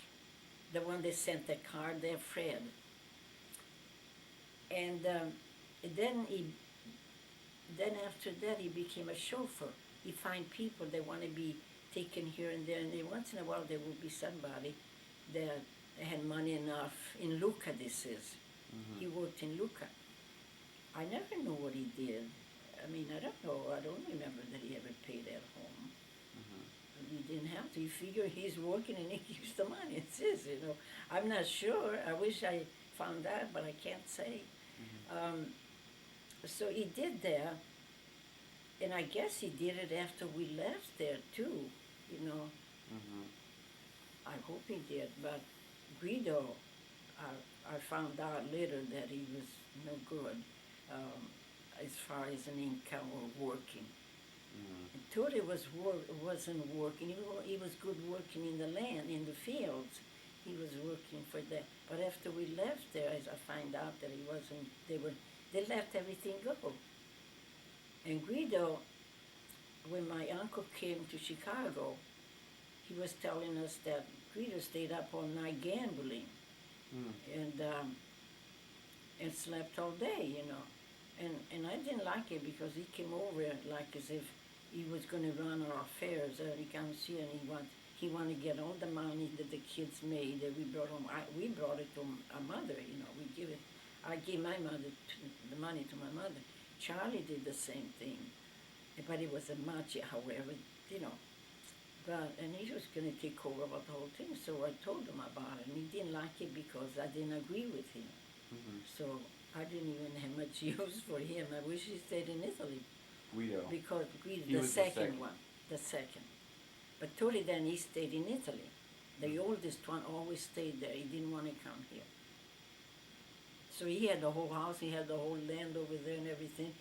Speaker 1: The one that sent the car there, Fred. And then after that, he became a chauffeur. He find people that want to be taken here and there, and then once in a while there would be somebody that had money enough. In Lucca, this is.
Speaker 2: Mm-hmm.
Speaker 1: He worked in Lucca. I never knew what he did. I mean, I don't know. I don't remember that he ever paid at home.
Speaker 2: Mm-hmm.
Speaker 1: He didn't have to. You figure he's working and he keeps the money. It's his. I'm not sure. I wish I found out, but I can't say.
Speaker 2: Mm-hmm.
Speaker 1: So he did that, and I guess he did it after we left there too.
Speaker 2: Mm-hmm.
Speaker 1: I hope he did, but Guido, I found out later that he was no good as far as an income or working.
Speaker 2: Mm-hmm.
Speaker 1: Tony wasn't working. He was good working in the land, in the fields. He was working for that. But after we left there, as I find out that he wasn't, they let everything go. And Guido, when my uncle came to Chicago, he was telling us that Guido stayed up all night gambling and slept all day. And I didn't like it because he came over like as if he was going to run our affairs. He comes here and he wanted to get all the money that the kids made that we brought home. We brought it to our mother. I gave my mother the money to my mother. Charlie did the same thing, but it was a much, however, and he was going to take over about the whole thing. So I told him about it, and he didn't like it because I didn't agree with him.
Speaker 2: Mm-hmm.
Speaker 1: So I didn't even have much use for him. I wish he stayed in Italy.
Speaker 2: Guido.
Speaker 1: Because Guido,
Speaker 2: He
Speaker 1: the
Speaker 2: was the
Speaker 1: second
Speaker 2: second.
Speaker 1: one, the second. But Tori then, he stayed in Italy. The oldest one always stayed there. He didn't want to come here. So he had the whole house, he had the whole land over there and everything.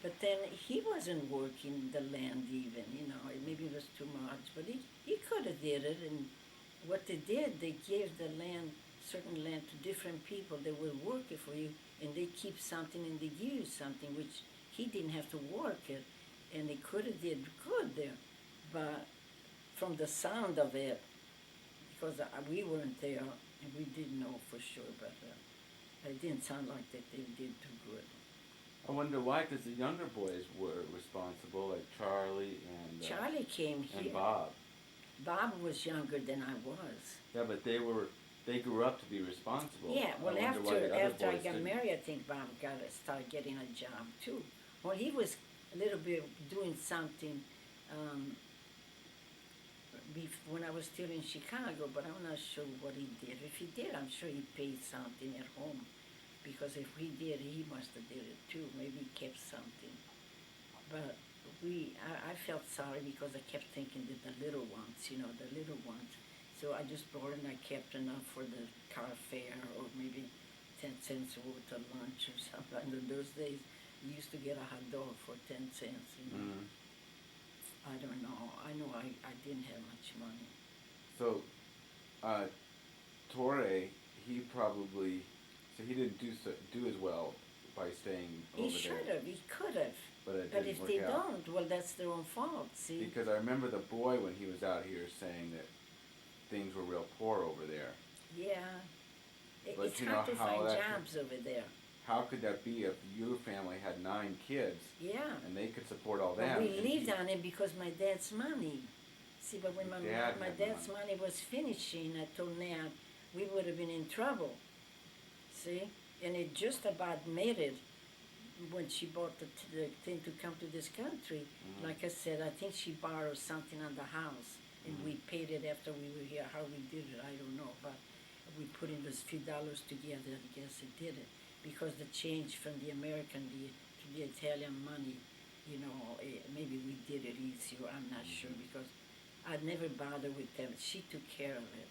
Speaker 1: But then he wasn't working the land even, maybe it was too much. But he could have did it. And what they did, they gave the land, certain land to different people that will work it for you. And they keep something and they give you something, which he didn't have to work it. And they could have did good there. But from the sound of it, because we weren't there, and we didn't know for sure, but it didn't sound like that they did too good.
Speaker 2: I wonder why, because the younger boys were responsible, like Charlie and
Speaker 1: Charlie came here.
Speaker 2: and Bob.
Speaker 1: Bob was younger than I was.
Speaker 2: Yeah, but they grew up to be responsible.
Speaker 1: Yeah, well,
Speaker 2: I wonder why the other
Speaker 1: after I
Speaker 2: boys
Speaker 1: got
Speaker 2: didn't.
Speaker 1: married, I think Bob started getting a job too. Well, he was a little bit doing something when I was still in Chicago, but I'm not sure what he did. If he did, I'm sure he paid something at home, because if he did, he must have did it too. Maybe he kept something. But I felt sorry because I kept thinking that the little ones. So I just brought and I kept enough for the car fare, or maybe 10 cents worth of lunch or something in those days. You used to get a hot dog for 10 cents. You know?
Speaker 2: Mm.
Speaker 1: I don't know. I know I didn't have much money.
Speaker 2: So, Torre, he probably, so he didn't do as well by staying
Speaker 1: He
Speaker 2: over
Speaker 1: should
Speaker 2: there.
Speaker 1: have. He could have.
Speaker 2: But it
Speaker 1: But
Speaker 2: didn't
Speaker 1: if
Speaker 2: work
Speaker 1: they
Speaker 2: out.
Speaker 1: don't, well, that's their own fault. See?
Speaker 2: Because I remember the boy when he was out here saying that things were real poor over there.
Speaker 1: Yeah.
Speaker 2: But
Speaker 1: It's
Speaker 2: you know
Speaker 1: hard to
Speaker 2: how
Speaker 1: find
Speaker 2: that
Speaker 1: jobs over there.
Speaker 2: How could that be if your family had 9 kids
Speaker 1: Yeah.
Speaker 2: and they could support all
Speaker 1: But
Speaker 2: that?
Speaker 1: we
Speaker 2: and
Speaker 1: lived
Speaker 2: he-
Speaker 1: on it because my dad's money. See, but when my
Speaker 2: Dad had
Speaker 1: dad's
Speaker 2: money.
Speaker 1: money was finishing, I told Nat we would have been in trouble. See, and it just about made it when she bought the thing to come to this country.
Speaker 2: Mhm.
Speaker 1: Like I said, I think she borrowed something on the house, and we paid it after we were here. How we did it, I don't know, but we put in those few dollars together. I guess it did it because the change from the American to the Italian money, you know, maybe we did it easier. I'm not sure because I'd never bothered with them. She took care of it.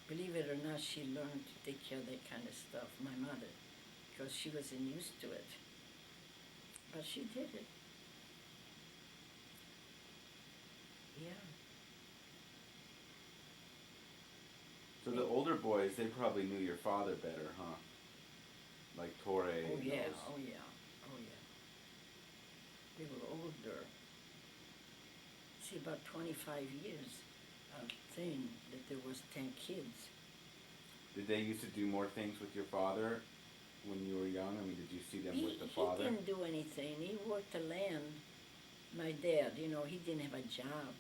Speaker 1: Believe it or not, she learned to take care of that kind of stuff. My mother, because she wasn't used to it, but she did it. Yeah.
Speaker 2: So the older boys, they probably knew your father better, huh? Like Torre.
Speaker 1: Oh
Speaker 2: and
Speaker 1: yeah.
Speaker 2: those.
Speaker 1: Oh yeah. Oh yeah. They were older. See, about 25 years. Thing that there was 10 kids.
Speaker 2: Did they used to do more things with your father when you were young? I mean, did you see them with the
Speaker 1: He
Speaker 2: father?
Speaker 1: didn't do anything. He worked the land. My dad, you know, he didn't have a job,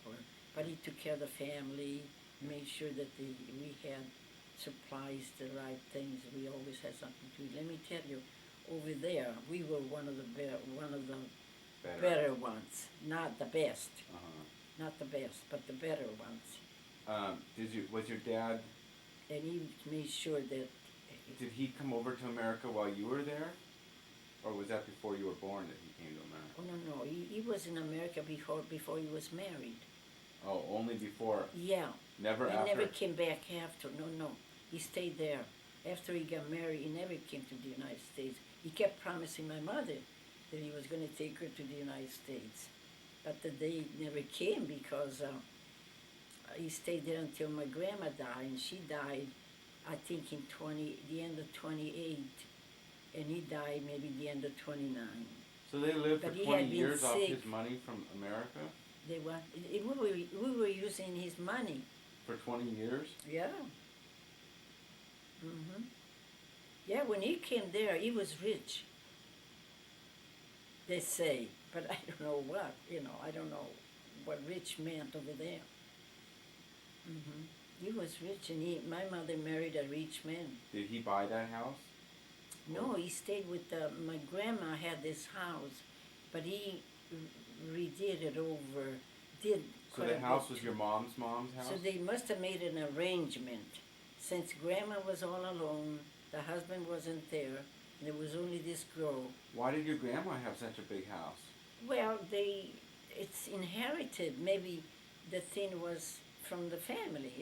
Speaker 1: but he took care of the family, made sure that we had supplies, the right things. We always had something to eat. Let me tell you, over there, we were one of the better ones. Not the best,
Speaker 2: Uh-huh.
Speaker 1: not the best, but the better ones.
Speaker 2: Was your dad,
Speaker 1: And he made sure that
Speaker 2: did he come over to America while you were there? Or was that before you were born that he came to America?
Speaker 1: oh no, he was in America before he was married.
Speaker 2: Oh, only before,
Speaker 1: Yeah.
Speaker 2: never
Speaker 1: He
Speaker 2: after?
Speaker 1: never came back after. No. He stayed there. After he got married, he never came to the United States. He kept promising my mother that he was going to take her to the United States. But the day never came because he stayed there until my grandma died, and she died, I think, in the end of 28, and he died maybe the end of 29.
Speaker 2: So they lived for
Speaker 1: But he
Speaker 2: 20
Speaker 1: had been
Speaker 2: years off
Speaker 1: sick.
Speaker 2: his money from America?
Speaker 1: We were using his money.
Speaker 2: For 20 years?
Speaker 1: Yeah. Yeah, when he came there, he was rich. They say, but I don't know what. I don't know what rich meant over there. He was rich, and my mother married a rich man.
Speaker 2: Did he buy that house?
Speaker 1: No, he stayed with my grandma had this house, but he redid it over. Did
Speaker 2: So
Speaker 1: quite
Speaker 2: the
Speaker 1: a
Speaker 2: house
Speaker 1: bit.
Speaker 2: was your mom's house?
Speaker 1: So they must have made an arrangement. Since grandma was all alone, the husband wasn't there, and there was only this girl.
Speaker 2: Why did your grandma have such a big house?
Speaker 1: Well, it's inherited. Maybe the thing was from the family,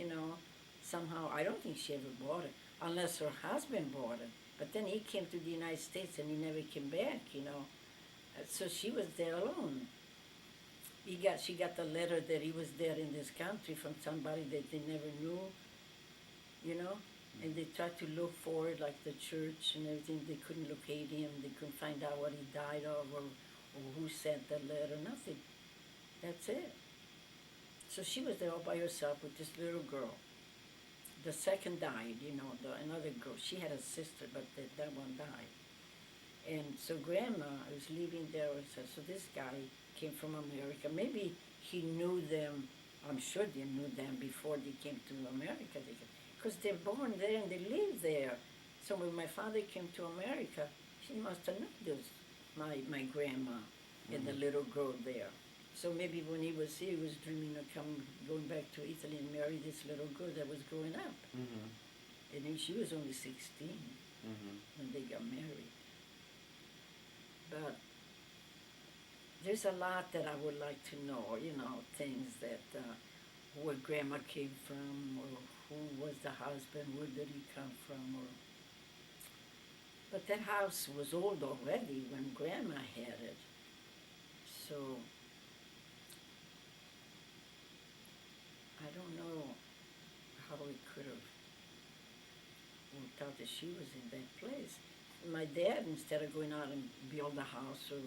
Speaker 1: Somehow, I don't think she ever bought it, unless her husband bought it. But then he came to the United States and he never came back, So she was there alone. She got the letter that he was there in this country from somebody that they never knew, and they tried to look for it, like the church and everything. They couldn't locate him. They couldn't find out what he died of or who sent the letter, nothing. That's it. So she was there all by herself with this little girl. The second died, another girl. She had a sister, but that one died. And so grandma was living there with her. So this guy came from America. Maybe he knew them. I'm sure they knew them before they came to America. Because they're born there and they live there. So when my father came to America, she must have known this, my grandma and the little girl there. So maybe when he was here, he was dreaming of going back to Italy and marry this little girl that was growing up.
Speaker 2: Mm-hmm.
Speaker 1: And then she was only 16 when they got married. But there's a lot that I would like to know, things that where grandma came from, or who was the husband, where did he come from, But that house was old already when Grandma had it. So I don't know how it could have worked out that she was in that place. My dad, instead of going out and build a house or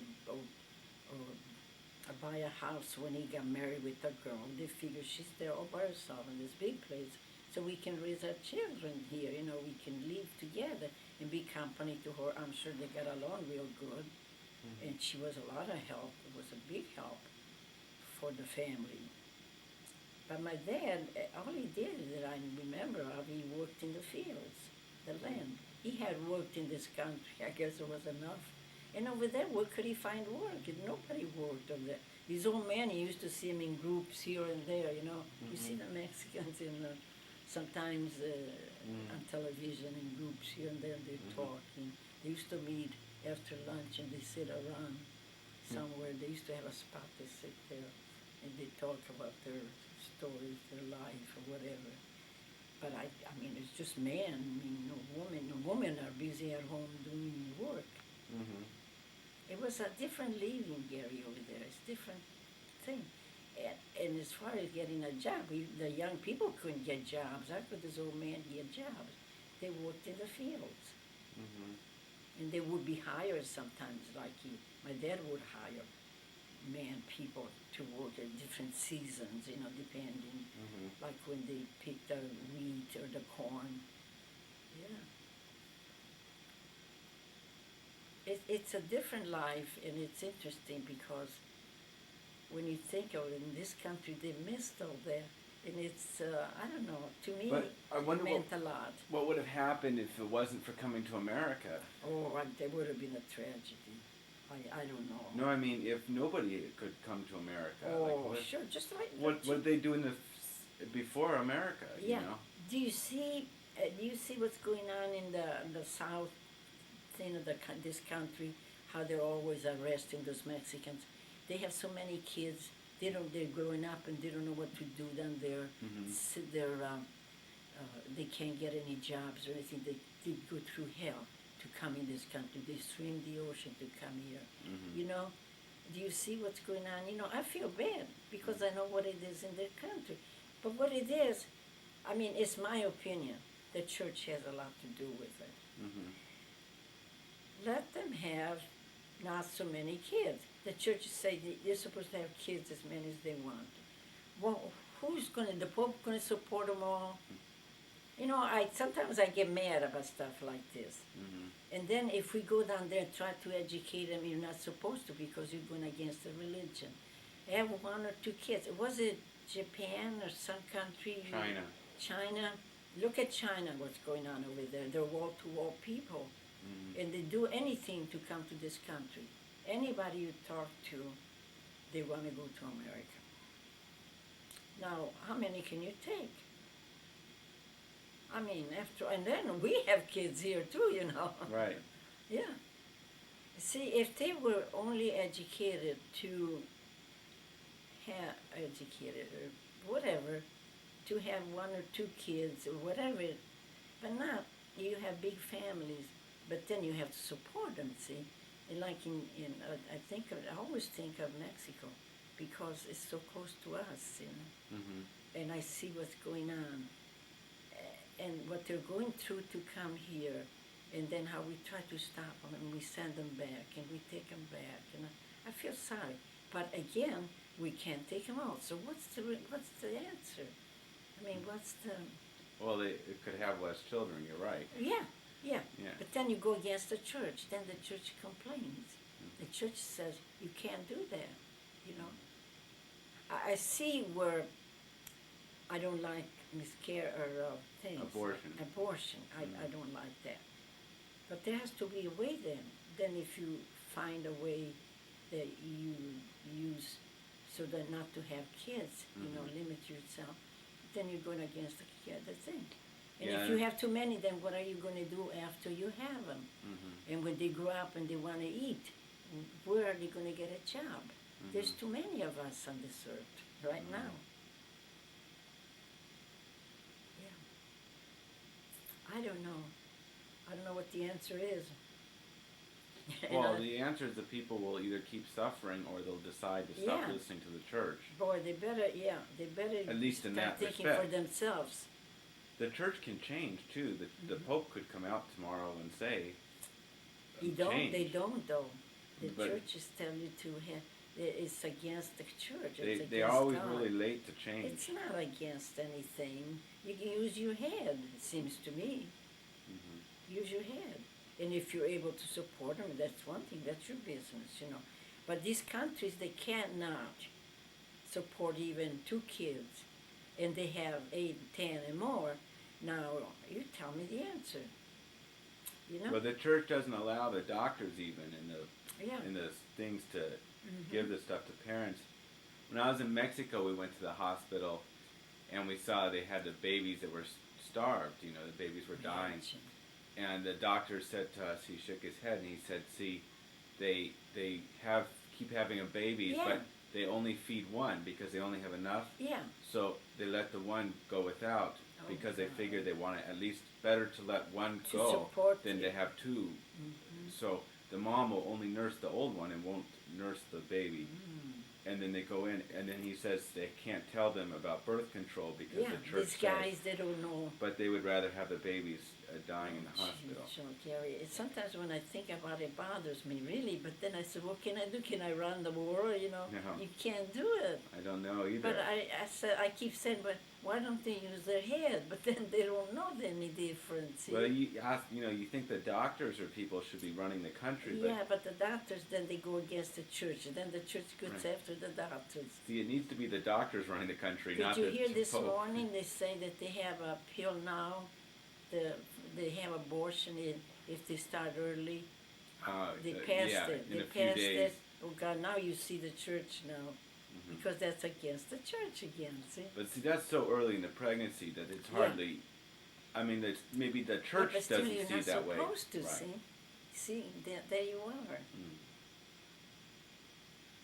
Speaker 1: buy a house when he got married with a girl, they figured she's there all by herself in this big place, so we can raise our children here. You know, we can live together and be company to her. I'm sure they got along real good, and she was a lot of help. It was a big help for the family. But my dad, all he did that I remember of, he worked in the fields, the land. He had worked in this country. I guess it was enough. And over there, where could he find work? Nobody worked over there. These old men, you used to see them in groups here and there, you know. You see the Mexicans in sometimes on television in groups here and there, and they're talking. They used to meet after lunch and they sit around somewhere. They used to have a spot to sit there and they talk about their stories, their life, or whatever. But I mean, it's just man. I mean, no woman. No women are busy at home doing work. It was a different living, Gary, over there. It's a different thing. And as far as getting a job, the young people couldn't get jobs. How could this old man get jobs? They worked in the fields. And they would be hired sometimes, like my dad would hire people to work at different seasons, you know, depending, like when they picked the wheat or the corn. Yeah. It's a different life, and it's interesting because when you think of it, in this country, they missed all that. And it's, I don't know, to me,
Speaker 2: But I wonder
Speaker 1: it meant a lot.
Speaker 2: what would have happened if it wasn't for coming to America.
Speaker 1: Oh, there would have been a tragedy. I don't know.
Speaker 2: No, I mean, if nobody could come to America.
Speaker 1: Oh,
Speaker 2: like
Speaker 1: sure, just like
Speaker 2: what did they do in before America?
Speaker 1: Yeah.
Speaker 2: You know?
Speaker 1: Do you see what's going on in the south thing of this country? How they're always arresting those Mexicans. They have so many kids. They're growing up and they don't know what to do down there. Sit there. They can't get any jobs or anything. They go through hell to come in this country. They swim the ocean to come here. You know, do you see what's going on? You know, I feel bad because I know what it is in their country. But what it is, I mean, it's my opinion. The church has a lot to do with it. Let them have not so many kids. The churches say they're supposed to have kids as many as they want. Well, the Pope gonna support them all? You know, sometimes I get mad about stuff like this. And then if we go down there and try to educate them, you're not supposed to because you're going against the religion. Have one or two kids. Was it Japan or some country? China. Look at China, what's going on over there. They're wall-to-wall people. And they do anything to come to this country. Anybody you talk to, they want to go to America. Now, how many can you take? I mean, and then we have kids here too, you know.
Speaker 2: Right.
Speaker 1: Yeah. See, if they were only educated to or whatever, to have one or two kids or whatever, but not, you have big families, but then you have to support them, see. And like I always think of Mexico because it's so close to us, you know. And I see what's going on. And what they're going through to come here, and then how we try to stop them, and we send them back, and we take them back, and I feel sorry. But again, we can't take them out. So what's the answer? I mean, what's the?
Speaker 2: Well, it could have less children. You're right.
Speaker 1: Yeah. But then you go against the church. Then the church complains. The church says you can't do that. You know. I see where I don't like things. Abortion. I don't like that. But there has to be a way then. Then if you find a way that you use so that not to have kids, you know, limit yourself, then you're going against the thing. And if you have too many, then what are you going to do after you have them? And when they grow up and they want to eat, where are they going to get a job? There's too many of us on this earth right now. I don't know. I don't know what the answer is. You
Speaker 2: Well,
Speaker 1: know,
Speaker 2: the answer is that people will either keep suffering or they'll decide to stop
Speaker 1: Yeah.
Speaker 2: listening to the church.
Speaker 1: boy, they better
Speaker 2: At least in
Speaker 1: start
Speaker 2: that
Speaker 1: thinking
Speaker 2: respect.
Speaker 1: for themselves.
Speaker 2: The church can change too. The Pope could come out tomorrow and say, change.
Speaker 1: They don't though. The
Speaker 2: But
Speaker 1: churches tell you to have. It's against the church.
Speaker 2: they
Speaker 1: It's
Speaker 2: they are
Speaker 1: against
Speaker 2: always
Speaker 1: God.
Speaker 2: really late to change.
Speaker 1: It's not against anything. You can use your head. It seems to me.
Speaker 2: Mhm.
Speaker 1: Use your head, and if you're able to support them, that's one thing. That's your business, you know. But these countries, they cannot support even 2 kids, and they have 8, 10, and more. Now, you tell me the answer. You know?
Speaker 2: But the church doesn't allow the doctors even
Speaker 1: Yeah.
Speaker 2: in the things to
Speaker 1: Mhm.
Speaker 2: give this stuff to parents. When I was in Mexico, we went to the hospital, and we saw they had the babies that were starved. You know, the babies were dying.
Speaker 1: Imagine.
Speaker 2: And the doctor said to us, he shook his head and he said, "See, they keep having a babies,
Speaker 1: Yeah.
Speaker 2: but they only feed one because they only have enough.
Speaker 1: Yeah.
Speaker 2: So they let the one go without
Speaker 1: Oh,
Speaker 2: because they
Speaker 1: God.
Speaker 2: figure they want to at least better to let one
Speaker 1: To
Speaker 2: go
Speaker 1: support
Speaker 2: than
Speaker 1: you.
Speaker 2: to have 2.
Speaker 1: Mhm.
Speaker 2: So the mom will only nurse the old one and won't nurse the baby." And then they go in, and then he says they can't tell them about birth control because
Speaker 1: Yeah,
Speaker 2: the church
Speaker 1: these
Speaker 2: says,
Speaker 1: guys, they don't know.
Speaker 2: but they would rather have the babies dying in the
Speaker 1: Oh,
Speaker 2: hospital.
Speaker 1: geez, oh, Gary, sometimes when I think about it, it bothers me, really. But then I said, what can I do? Can I run the world? You know,
Speaker 2: No.
Speaker 1: you can't do it.
Speaker 2: I don't know either.
Speaker 1: But I keep saying, but why don't they use their head? But then they don't know any difference.
Speaker 2: Well, you think the doctors or people should be running the country, but
Speaker 1: Yeah, but the doctors, then they go against the church. Then the church goes
Speaker 2: Right.
Speaker 1: after the doctors.
Speaker 2: see, it needs to be the doctors running the country,
Speaker 1: Did
Speaker 2: not
Speaker 1: you
Speaker 2: the
Speaker 1: hear this
Speaker 2: Pope.
Speaker 1: morning? They say that they have a pill now. They have abortion if they start early. They passed
Speaker 2: yeah,
Speaker 1: it.
Speaker 2: in
Speaker 1: They
Speaker 2: a few
Speaker 1: passed
Speaker 2: days.
Speaker 1: it. Oh God! Now you see the church now,
Speaker 2: Mhm.
Speaker 1: because that's against the church again. See?
Speaker 2: But see, that's so early in the pregnancy that it's
Speaker 1: Yeah.
Speaker 2: hardly. I mean, maybe the church
Speaker 1: But still,
Speaker 2: doesn't
Speaker 1: you're
Speaker 2: see
Speaker 1: not
Speaker 2: that way.
Speaker 1: supposed to
Speaker 2: Right.
Speaker 1: see. See, there you are.
Speaker 2: Mm.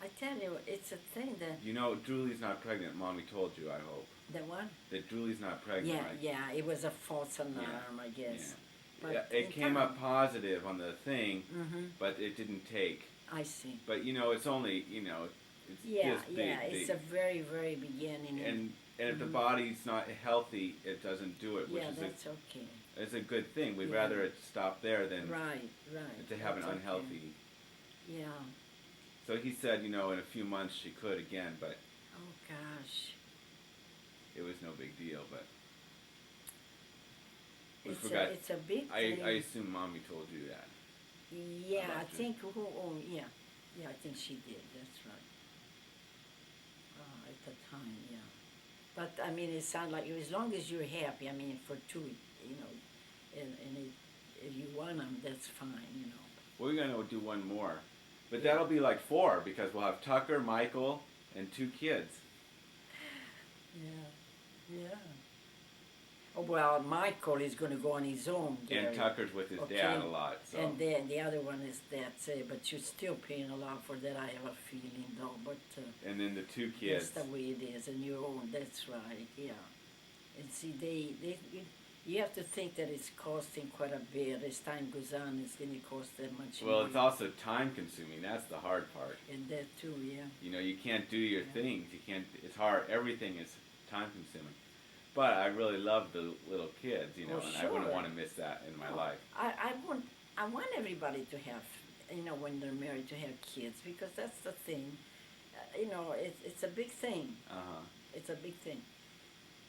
Speaker 1: I tell you, it's a thing that
Speaker 2: You know, Julie's not pregnant. Mommy told you, I hope.
Speaker 1: the one.
Speaker 2: That Julie's not pregnant,
Speaker 1: Yeah,
Speaker 2: right?
Speaker 1: yeah. It was a false alarm, I guess. But
Speaker 2: Yeah, it came up positive on the thing,
Speaker 1: Mm-hmm.
Speaker 2: but it didn't take.
Speaker 1: I see.
Speaker 2: But it's only it's
Speaker 1: Yeah,
Speaker 2: this big.
Speaker 1: yeah. It's a very, very beginning.
Speaker 2: and if the
Speaker 1: Mhm.
Speaker 2: body's not healthy, it doesn't do it, which
Speaker 1: Yeah,
Speaker 2: is
Speaker 1: that's okay.
Speaker 2: it's a good thing. We'd
Speaker 1: Yeah.
Speaker 2: rather it stop there than
Speaker 1: Right, right.
Speaker 2: to have an
Speaker 1: That's okay.
Speaker 2: unhealthy.
Speaker 1: Yeah.
Speaker 2: So he said, in a few months she could again, but
Speaker 1: Oh gosh.
Speaker 2: it was no big deal. But we
Speaker 1: It's
Speaker 2: forgot.
Speaker 1: it's a big
Speaker 2: I
Speaker 1: thing.
Speaker 2: assume Mommy told you that.
Speaker 1: Yeah,
Speaker 2: about
Speaker 1: I
Speaker 2: you.
Speaker 1: think yeah. Yeah, I think she did, that's right. At the time, yeah. But I mean, it sounds like as long as you're happy, I mean, for 2, and if you want them, that's fine.
Speaker 2: We're gonna do one more, but that'll be like 4 because we'll have Tucker, Michael, and 2 kids.
Speaker 1: Yeah, yeah. Oh, well, Michael is going to go on his own, Gary.
Speaker 2: And Tucker's with his
Speaker 1: Okay.
Speaker 2: dad a lot, so.
Speaker 1: And then the other one is that's it, but you're still paying a lot for that, I have a feeling, though, but
Speaker 2: And then the 2 kids.
Speaker 1: that's the way it is, and your own, that's right, yeah. And see, you have to think that it's costing quite a bit. As time goes on, it's going to cost that much
Speaker 2: Well,
Speaker 1: money.
Speaker 2: it's also time consuming. That's the hard part.
Speaker 1: And that too, yeah.
Speaker 2: You can't do your
Speaker 1: Yeah.
Speaker 2: things. You can't. It's hard. Everything is time consuming. But I really love the little kids,
Speaker 1: Oh,
Speaker 2: and I wouldn't
Speaker 1: sure.
Speaker 2: want to miss that in my
Speaker 1: Oh,
Speaker 2: life.
Speaker 1: I want everybody to have, when they're married, to have kids, because that's the thing. It's a big thing.
Speaker 2: Uh huh.
Speaker 1: It's a big thing.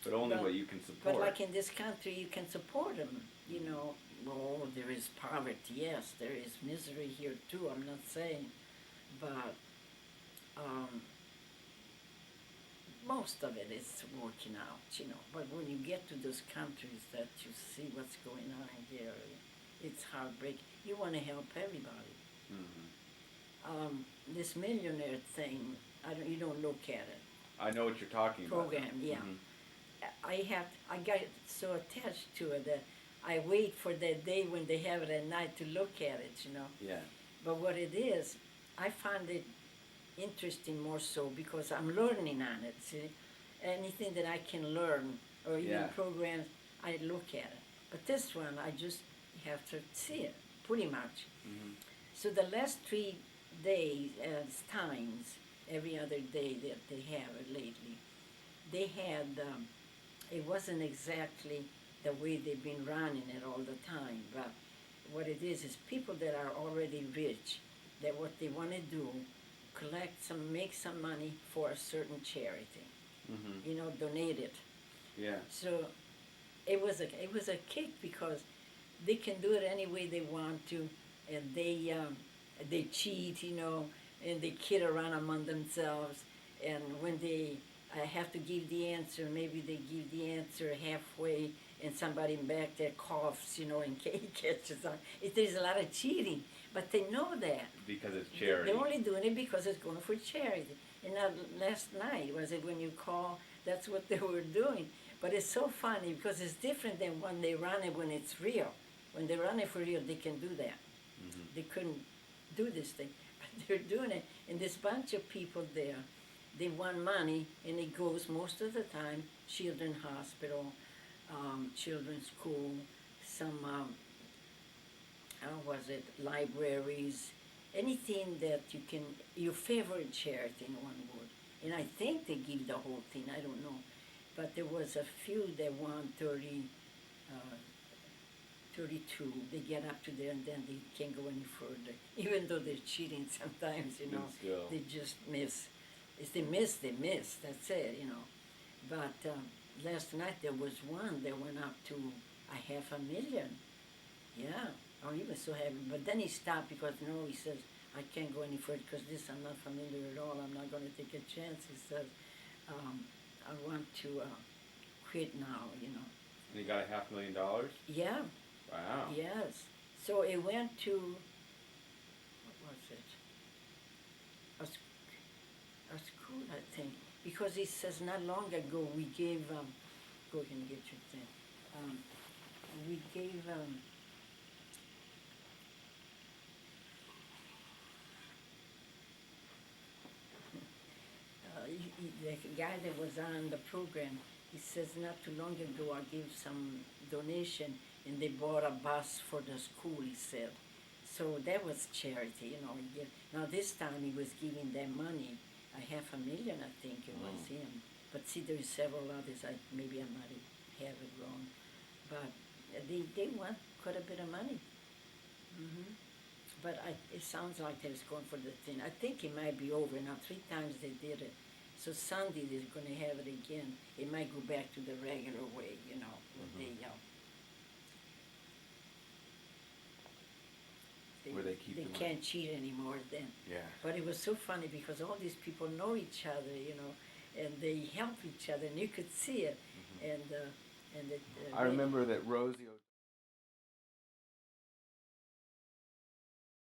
Speaker 2: But only
Speaker 1: But-
Speaker 2: what you can support.
Speaker 1: But like in this country, you can support them. Well, there is poverty, yes, there is misery here too. I'm not saying, but most of it is working out. But when you get to those countries that you see what's going on there, it's heartbreaking. You want to help everybody.
Speaker 2: Mhm.
Speaker 1: This millionaire thing, you don't look at it.
Speaker 2: I know what you're talking about.
Speaker 1: Program, yeah.
Speaker 2: Mhm.
Speaker 1: I got so attached to it that I wait for that day when they have it at night to look at it,
Speaker 2: Yeah.
Speaker 1: But what it is, I find it interesting more so because I'm learning on it, see? Anything that I can learn, or even
Speaker 2: Yeah.
Speaker 1: programs, I look at it. But this one, I just have to see it, pretty much.
Speaker 2: Mhm.
Speaker 1: So the last 3 days, times, every other day that they have it lately, they had, it wasn't exactly the way they've been running it all the time, but what it is people that are already rich, that what they want to do, make some money for a certain charity, donate it.
Speaker 2: Yeah.
Speaker 1: So it was a kick because they can do it any way they want to, and they cheat, and they kid around among themselves, and when they have to give the answer, maybe they give the answer halfway, and somebody back there coughs, and catches on. There's a lot of cheating, but they know that.
Speaker 2: Because it's charity.
Speaker 1: They're only doing it because it's going for charity. And now, last night, was it when you call, that's what they were doing. But it's so funny because it's different than when they run it when it's real. When they run it for real, they can do that.
Speaker 2: Mm-hmm.
Speaker 1: They couldn't do this thing, but they're doing it. And this bunch of people there, they want money, and it goes most of the time, children's hospital, children's school, some, libraries, anything that you can, your favorite charity in one word. And I think they give the whole thing, I don't know. But there was a few that won 32. They get up to there and then they can't go any further. Even though they're cheating sometimes,
Speaker 2: Still.
Speaker 1: they just miss. If they miss, they miss. That's it, But last night there was one that went up to $500,000. Yeah. Oh, he was so happy. But then he stopped because, he says, I can't go any further because this I'm not familiar at all. I'm not going to take a chance. He says, I want to quit now,
Speaker 2: And he got $500,000?
Speaker 1: Yeah.
Speaker 2: Wow.
Speaker 1: Yes. So it went to, what was it? A school, I think. Because he says not long ago we gave, go ahead and get your thing. We gave, the guy that was on the program, he says not too long ago I gave some donation and they bought a bus for the school, he said. So that was charity, Now this time he was giving them money, $500,000 I think it was him. But see, there's several others, maybe I might have it wrong. But they want quite a bit of money. But it sounds like they're going for the thing. I think it might be over now. 3 times they did it. So Sunday they're going to have it again. It might go back to the regular way,
Speaker 2: Where they keep the
Speaker 1: they
Speaker 2: money.
Speaker 1: can't cheat anymore then.
Speaker 2: Yeah.
Speaker 1: But it was so funny because all these people know each other, and they help each other, and you could see it. And
Speaker 2: I remember that Rosie